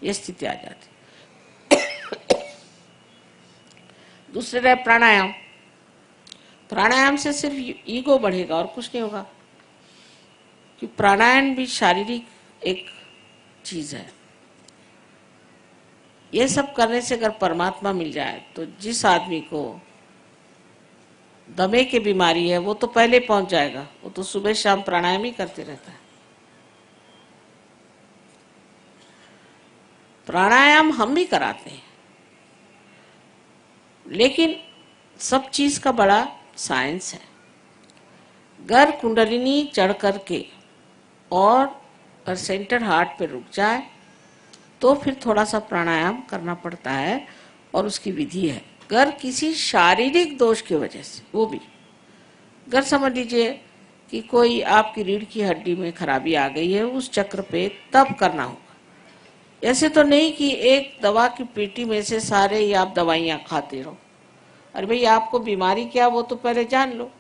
ये स्थिति आ जाती। दूसरे रहे प्राणायाम। प्राणायाम से सिर्फ ईगो बढ़ेगा और कुछ नहीं होगा, कि प्राणायाम भी शारीरिक एक चीज है। ये सब करने से अगर परमात्मा मिल जाए तो जिस आदमी को दमे की बीमारी है वो तो पहले पहुंच जाएगा, वो तो सुबह शाम प्राणायाम ही करते रहता है। प्राणायाम हम भी कराते हैं, लेकिन सब चीज का बड़ा साइंस है। अगर कुंडलिनी चढ़ करके और सेंटर हार्ट पे रुक जाए तो फिर थोड़ा सा प्राणायाम करना पड़ता है और उसकी विधि है। अगर किसी शारीरिक दोष की वजह से, वो भी अगर समझ लीजिए कि कोई आपकी रीढ़ की हड्डी में खराबी आ गई है, उस चक्र पे तब करना होगा। ऐसे तो नहीं कि एक दवा की पेटी में से सारे ही आप दवाइयाँ खाते रहो। अरे भाई, आपको बीमारी क्या वो तो पहले जान लो,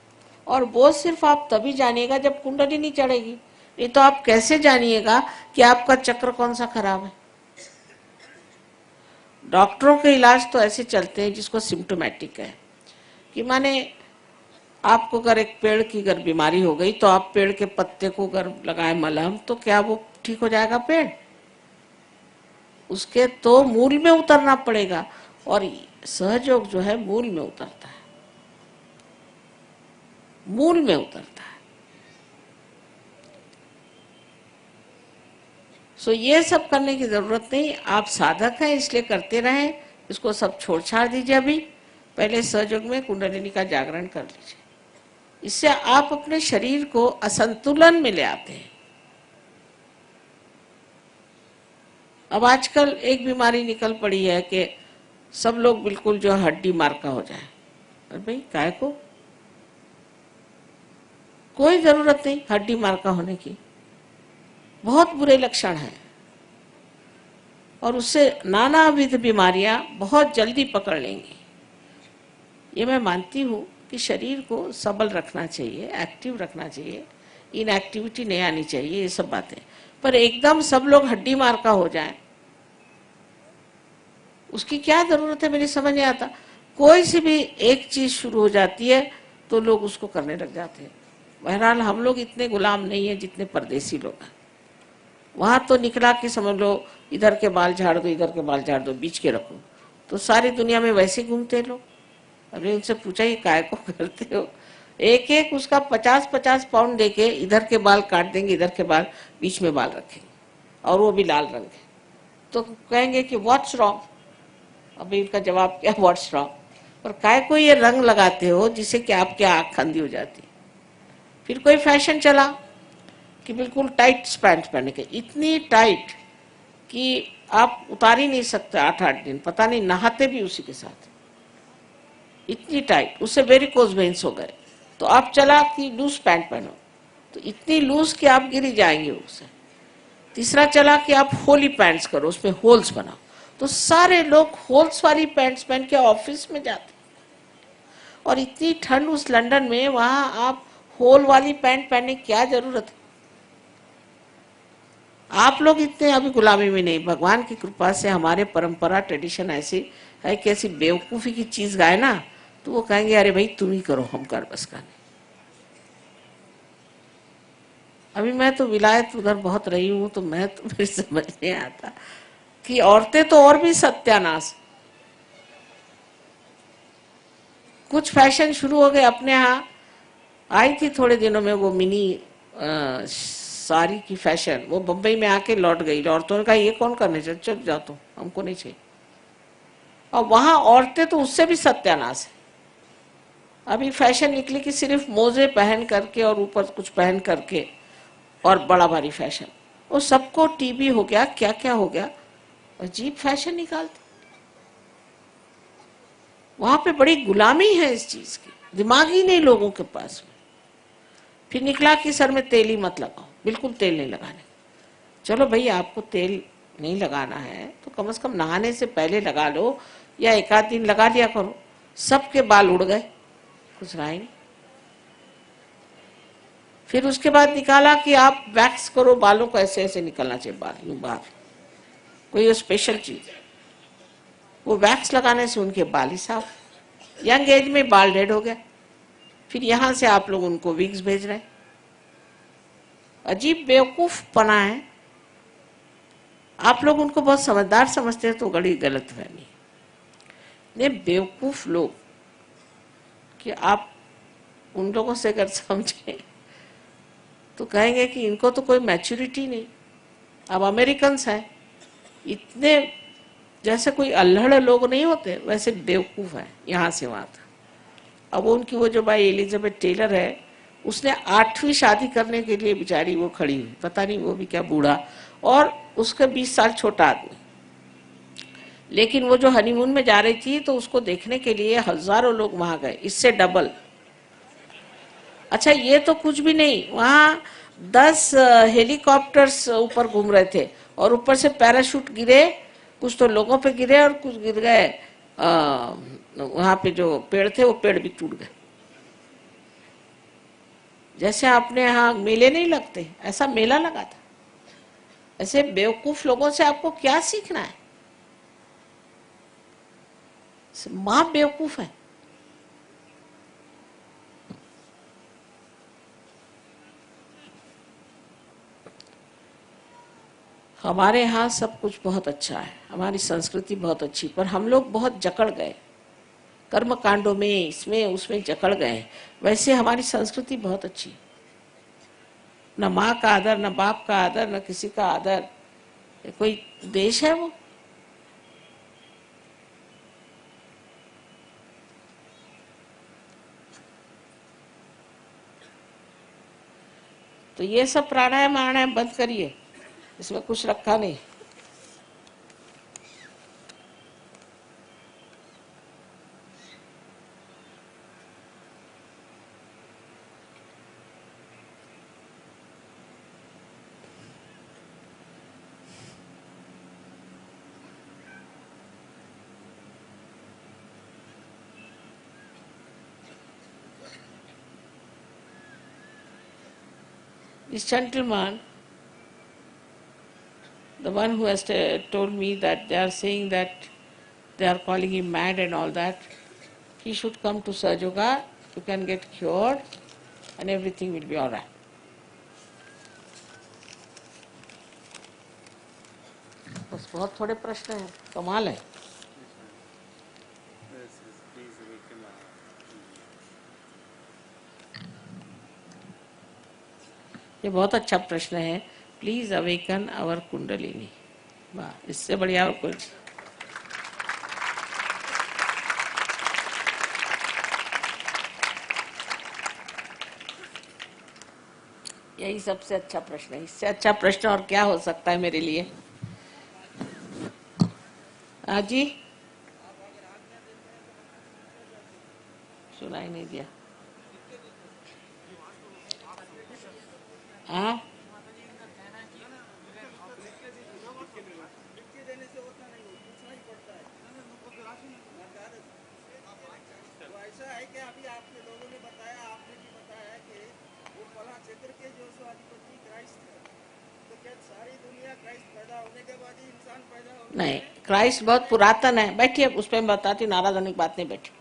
और वो सिर्फ आप तभी जानिएगा जब कुंडली नहीं चढ़ेगी। नहीं तो आप कैसे जानिएगा कि आपका चक्र कौन सा खराब है। डॉक्टरों के इलाज तो ऐसे चलते हैं जिसको सिम्टोमेटिक है, कि माने आपको अगर एक पेड़ की अगर बीमारी हो गई तो आप पेड़ के पत्ते को अगर लगाए मलहम तो क्या वो ठीक हो जाएगा पेड़? उसके तो मूल में उतरना पड़ेगा, और सहयोग जो है मूल में उतरता है, मूल में उतरता है। सो ये सब करने की जरूरत नहीं, आप साधक हैं इसलिए करते रहें, इसको सब छोड़ छाड़ दीजिए। अभी पहले सहयोग में कुंडलिनी का जागरण कर लीजिए, इससे आप अपने शरीर को असंतुलन में ले आते हैं। अब आजकल एक बीमारी निकल पड़ी है कि सब लोग बिल्कुल जो हड्डी मार्का हो जाए। अरे भाई, काय को? कोई जरूरत नहीं हड्डी मार्का होने की, बहुत बुरे लक्षण हैं और उससे नानाविध बीमारियां बहुत जल्दी पकड़ लेंगी। ये मैं मानती हूँ कि शरीर को सबल रखना चाहिए, एक्टिव रखना चाहिए, इनएक्टिविटी नहीं आनी चाहिए, ये सब बातें। पर एकदम सब लोग हड्डी मार्का हो जाएं, उसकी क्या जरूरत है? मेरी समझ नहीं आता। कोई सी भी एक चीज शुरू हो जाती है तो लोग उसको करने लग जाते हैं। बहरहाल हम लोग इतने गुलाम नहीं है जितने परदेसी लोग हैं। वहां तो निकला कि समझ लो इधर के बाल झाड़ दो, इधर के बाल झाड़ दो, बीच के रखो, तो सारी दुनिया में वैसे घूमते लोग। अरे उनसे पूछा ये काय को करते हो? एक एक उसका 50-50 पाउंड देके इधर के बाल काट देंगे, इधर के बाल बीच में बाल रखेंगे, और वो भी लाल रंग के। तो कहेंगे कि व्हाट्स रॉन्ग? अभी इनका जवाब क्या, व्हाट्स रॉन्ग। पर काय को ये रंग लगाते हो जिससे कि आपकी आंख अंधी हो जाती। फिर कोई फैशन चला कि बिल्कुल टाइट पैंट पहने के, इतनी टाइट कि आप उतार ही नहीं सकते 8-8 दिन, पता नहीं नहाते भी उसी के साथ, इतनी टाइट। उससे वेरिकोज वेन्स हो गए। तो आप चला कि लूज पैंट पहनो, तो इतनी लूज कि आप गिर जाएंगे उससे। तीसरा चला कि आप होली पैंट्स करो, उसमें होल्स बनाओ, तो सारे लोग होल्स वाली पैंट्स पहन के ऑफिस में जाते। और इतनी ठंड उस लंदन में, वहां आप होल वाली पैंट पहनने की क्या जरूरत है। आप लोग इतने अभी गुलामी में नहीं, भगवान की कृपा से हमारे परंपरा ट्रेडिशन ऐसी है कि ऐसी बेवकूफ़ी की चीज़ गाए ना तो वो कहेंगे अरे भाई तुम ही करो, हम कर बस का नहीं। अभी मैं तो विलायत उधर बहुत रही हूँ, तो मैं तो फिर समझ नहीं आता कि औरतें तो और भी सत्यानाश। कुछ फैशन शुरू हो गए अपने यहाँ। आई थी थोड़े दिनों में वो मिनी साड़ी की फैशन, वो बम्बई में आके लौट गई। औरतों ने कहा ये कौन करने चल, चल जाओ तो हमको नहीं चाहिए। और वहां औरतें तो उससे भी सत्यानाश है। अभी फैशन निकली कि सिर्फ मोजे पहन करके और ऊपर कुछ पहन करके, और बड़ा भारी फैशन, वो सबको टीबी हो गया, क्या क्या हो गया, अजीब फैशन निकालते। वहां पे बड़ी गुलामी है इस चीज की, दिमाग ही नहीं लोगों के पास में। फिर निकला कि सर में तेल ही मत लगाओ, बिल्कुल तेल नहीं लगाने। चलो भाई आपको तेल नहीं लगाना है तो कम से कम नहाने से पहले लगा लो, या एक आध दिन लगा लिया करो। सबके बाल उड़ गए, कुछ रहा ही नहीं। फिर उसके बाद निकाला कि आप वैक्स करो बालों को, ऐसे ऐसे निकलना चाहिए बाल यूं बाहर, कोई स्पेशल चीज। वो वैक्स लगाने से उनके बाल ही साफ, यंग एज में बाल डेड हो गया। फिर यहां से आप लोग उनको विग्स भेज रहे हैं। अजीब बेवकूफ पना है। आप लोग उनको बहुत समझदार समझते हैं तो बड़ी गलत फहमी है। बेवकूफ लोग कि आप उन लोगों से अगर समझे तो कहेंगे कि इनको तो कोई मैच्योरिटी नहीं। अब अमेरिकन हैं, इतने जैसे कोई अल्हड़ लोग नहीं होते वैसे बेवकूफ है यहाँ से वहां तक। अब उनकी वो जो भाई एलिजाबेथ टेलर है, उसने 8वीं शादी करने के लिए बेचारी वो खड़ी हुई, पता नहीं वो भी क्या बूढ़ा, और उसका 20 साल छोटा आदमी। लेकिन वो जो हनीमून में जा रही थी तो उसको देखने के लिए हजारों लोग वहां गए, इससे डबल। अच्छा ये तो कुछ भी नहीं, वहां 10 हेलीकॉप्टर्स ऊपर घूम रहे थे, और ऊपर से पैराशूट गिरे, कुछ तो लोगों पे गिरे और कुछ गिर गए। वहां पे जो पेड़ थे वो पेड़ भी टूट गए। जैसे अपने यहाँ मेले नहीं लगते, ऐसा मेला लगा था। ऐसे बेवकूफ लोगों से आपको क्या सीखना है। मां बेवकूफ है। हमारे यहाँ सब कुछ बहुत अच्छा है, हमारी संस्कृति बहुत अच्छी, पर हम लोग बहुत जकड़ गए कर्म कांडों में, इसमें उसमें जकड़ गए। वैसे हमारी संस्कृति बहुत अच्छी, न माँ का आदर, न बाप का आदर, न किसी का आदर। कोई देश है वो? तो ये सब प्राणायाम प्राणायाम बंद करिए, इसमें कुछ रखा नहीं। This gentleman, the one who has told me that they are saying that they are calling him mad and all that, he should come to Sahaja Yoga. You can get cured and everything will be all right. बस बहुत थोड़े प्रश्न हैं, कमाल है। ये बहुत अच्छा प्रश्न है। Please awaken our kundalini. वाह, इससे बढ़िया और कुछ यही सबसे अच्छा प्रश्न है। इससे अच्छा प्रश्न और क्या हो सकता है मेरे लिए। हाँ जी, सुनाई नहीं दिया। हाँ, नहीं, क्राइस्ट बहुत पुरातन है। बैठिए, उस पर मैं बताती हूँ, नाराज होने की बात नहीं। बैठिए,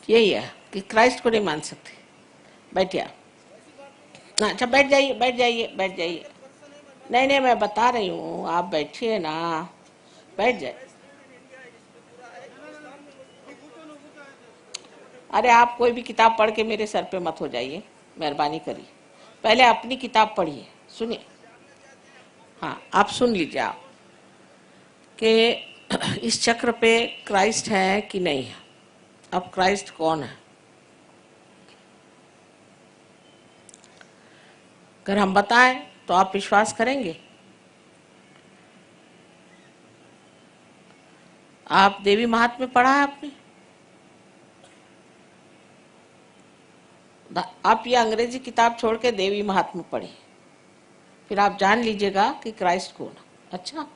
यही है कि क्राइस्ट को नहीं मान सकते। बैठिए आप। अच्छा, बैठ जाइए, बैठ जाइए, बैठ जाइए। नहीं नहीं, मैं बता रही हूँ, आप बैठिए ना। बैठ जाए। अरे, आप कोई भी किताब पढ़ के मेरे सर पे मत हो जाइए, मेहरबानी करिए। पहले अपनी किताब पढ़िए, सुनिए। हाँ, आप सुन लीजिए आप कि इस चक्र पे क्राइस्ट है कि नहीं है। अब क्राइस्ट कौन है? अगर हम बताएं तो आप विश्वास करेंगे? आप देवी महात्म्य पढ़ा है आपने? आप ये अंग्रेजी किताब छोड़ के देवी महात्म्य पढ़िए, फिर आप जान लीजिएगा कि क्राइस्ट कौन है। अच्छा,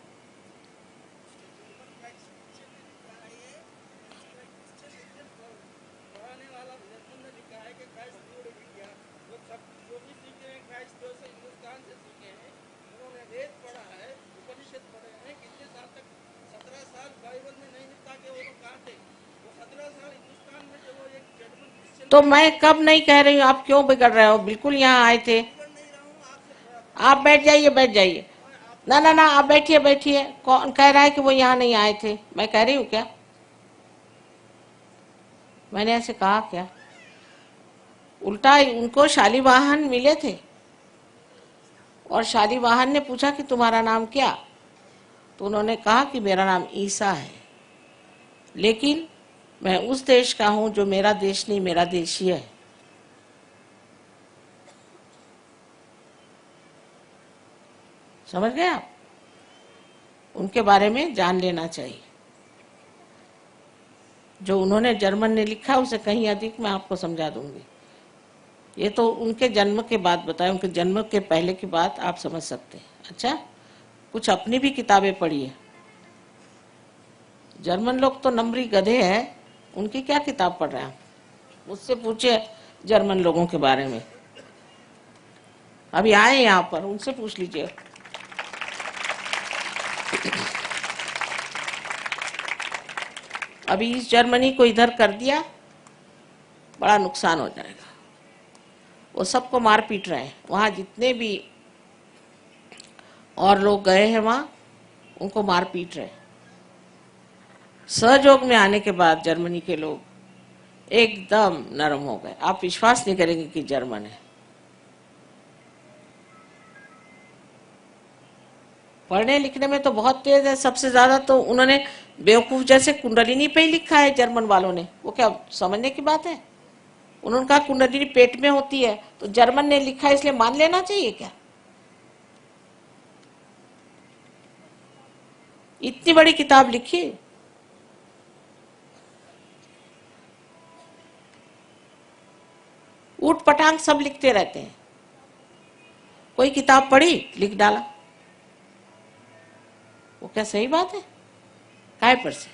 तो मैं कब नहीं कह रही हूँ, आप क्यों बिगड़ रहे हो? बिल्कुल यहाँ आए थे। आप बैठ जाइए, बैठ जाइए। ना ना ना, आप बैठिए, बैठिए। कौन कह रहा है कि वो यहाँ नहीं आए थे? मैं कह रही हूँ क्या? मैंने ऐसे कहा क्या? उल्टा उनको शालीवाहन मिले थे और शालीवाहन ने पूछा कि तुम्हारा नाम क्या? तो उन्होंने कहा कि मेरा नाम ईसा है, लेकिन मैं उस देश का हूं जो मेरा देश नहीं, मेरा देश ही है। समझ गए आप? उनके बारे में जान लेना चाहिए। जो उन्होंने जर्मन ने लिखा उसे कहीं अधिक मैं आपको समझा दूंगी। ये तो उनके जन्म के बाद बताया, उनके जन्म के पहले की बात आप समझ सकते हैं। अच्छा, कुछ अपनी भी किताबें पढ़िए। जर्मन लोग तो नंबरी गधे हैं, उनकी क्या किताब पढ़ रहे हैं आप? मुझसे पूछिए जर्मन लोगों के बारे में। अभी आए यहाँ पर, उनसे पूछ लीजिए। अभी इस जर्मनी को इधर कर दिया, बड़ा नुकसान हो जाएगा। वो सबको मार पीट रहे हैं, वहाँ जितने भी और लोग गए हैं वहाँ, उनको मार पीट रहे हैं। सहयोग में आने के बाद जर्मनी के लोग एकदम नरम हो गए। आप विश्वास नहीं करेंगे कि जर्मन है। पढ़ने लिखने में तो बहुत तेज है। सबसे ज्यादा तो उन्होंने बेवकूफ जैसे कुंडलिनी पे ही लिखा है जर्मन वालों ने। वो क्या समझने की बात है? उन्होंने कहा कुंडलिनी पेट में होती है, तो जर्मन ने लिखा है इसलिए मान लेना चाहिए क्या? इतनी बड़ी किताब लिखी। ऊट पटांग सब लिखते रहते हैं। कोई किताब पढ़ी, लिख डाला। वो क्या सही बात है? काय पर से?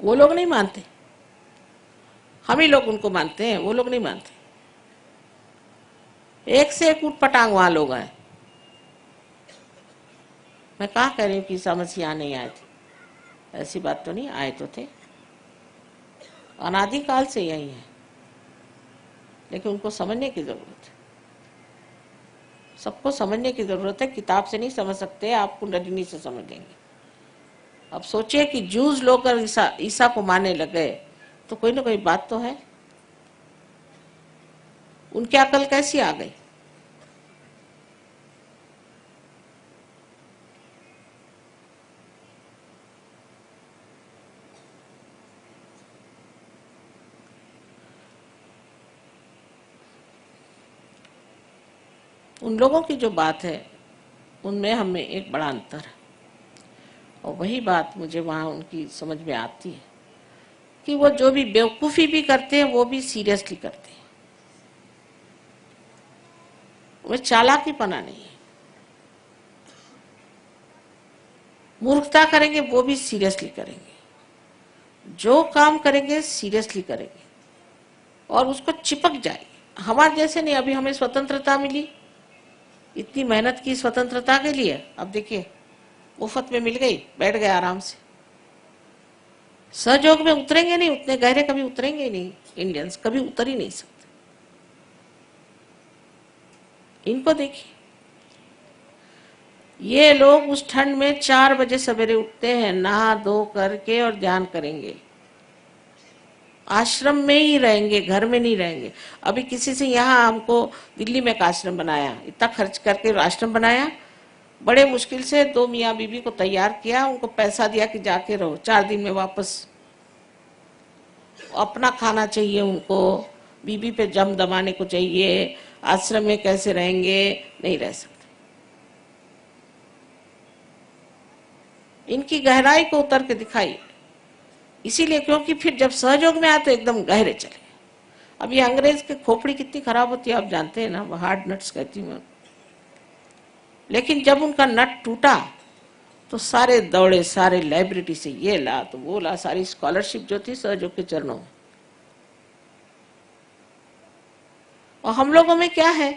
वो लोग नहीं मानते, हम ही लोग उनको मानते हैं, वो लोग नहीं मानते। एक से एक ऊट पटांग वहां लोग हैं। मैं कहा कह रही हूँ कि ईसा मसीह यहाँ नहीं आए थे। ऐसी बात तो नहीं, आए तो थे, अनादिकाल से यही है, लेकिन उनको समझने की जरूरत है। सबको समझने की जरूरत है। किताब से नहीं समझ सकते, आप कुंडलिनी से समझ लेंगे। अब सोचिए कि जूस लोग अगर ईसा ईसा को मानने लगे तो कोई ना कोई बात तो है। उनकी अकल कैसी आ गई? उन लोगों की जो बात है उनमें हमें एक बड़ा अंतर है, और वही बात मुझे वहाँ उनकी समझ में आती है कि वो जो भी बेवकूफ़ी भी करते हैं वो भी सीरियसली करते हैं, वो चालाकीपना नहीं है। मूर्खता करेंगे वो भी सीरियसली करेंगे, जो काम करेंगे सीरियसली करेंगे और उसको चिपक जाएगी। हमारे जैसे नहीं, अभी हमें स्वतंत्रता मिली, इतनी मेहनत की स्वतंत्रता के लिए, अब देखिए मुफ्त में मिल गई, बैठ गए आराम से। सहयोग में उतरेंगे नहीं, उतने गहरे कभी उतरेंगे ही नहीं, इंडियंस कभी उतर ही नहीं सकते। इनको देखिए, ये लोग उस ठंड में 4 बजे सवेरे उठते हैं, नहा धो करके और ध्यान करेंगे, आश्रम में ही रहेंगे, घर में नहीं रहेंगे। अभी किसी से यहाँ हमको दिल्ली में एक आश्रम बनाया, इतना खर्च करके आश्रम बनाया, बड़े मुश्किल से 2 मियाँ बीबी को तैयार किया, उनको पैसा दिया कि जाके रहो, 4 दिन में वापस। अपना खाना चाहिए उनको, बीबी पे जम दबाने को चाहिए, आश्रम में कैसे रहेंगे, नहीं रह सकते। इनकी गहराई को उतर के दिखाइए, इसीलिए क्योंकि फिर जब सहयोग में आए तो एकदम गहरे चले। अब ये अंग्रेज की खोपड़ी कितनी खराब होती है आप जानते हैं ना, वो हार्ड नट्स कहती हूँ, लेकिन जब उनका नट टूटा तो सारे दौड़े, सारे लाइब्रेरी से ये ला तो वो ला, सारी स्कॉलरशिप जो थी सहयोग के चरणों में। और हम लोगों में क्या है,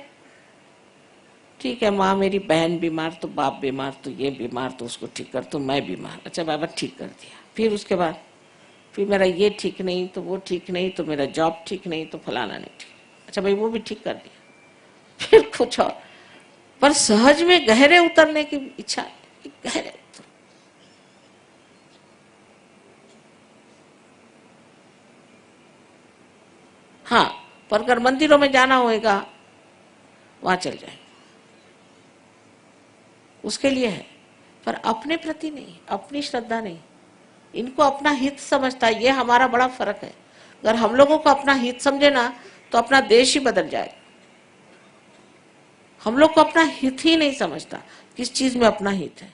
ठीक है माँ मेरी बहन बीमार तो बाप बीमार तो ये बीमार तो उसको ठीक कर, तो मैं बीमार, अच्छा बाबा ठीक कर दिया, फिर उसके बाद फिर मेरा ये ठीक नहीं तो वो ठीक नहीं तो मेरा जॉब ठीक नहीं तो फलाना नहीं ठीक, अच्छा भाई वो भी ठीक कर दिया, फिर कुछ और। पर सहज में गहरे उतरने की इच्छा है, गहरे उतर। हाँ, पर अगर मंदिरों में जाना होगा वहां चल जाए, उसके लिए है, पर अपने प्रति नहीं, अपनी श्रद्धा नहीं। इनको अपना हित समझता है, ये हमारा बड़ा फर्क है। अगर हम लोगों को अपना हित समझे ना तो अपना देश ही बदल जाए। हम लोग को अपना हित ही नहीं समझता, किस चीज में अपना हित है।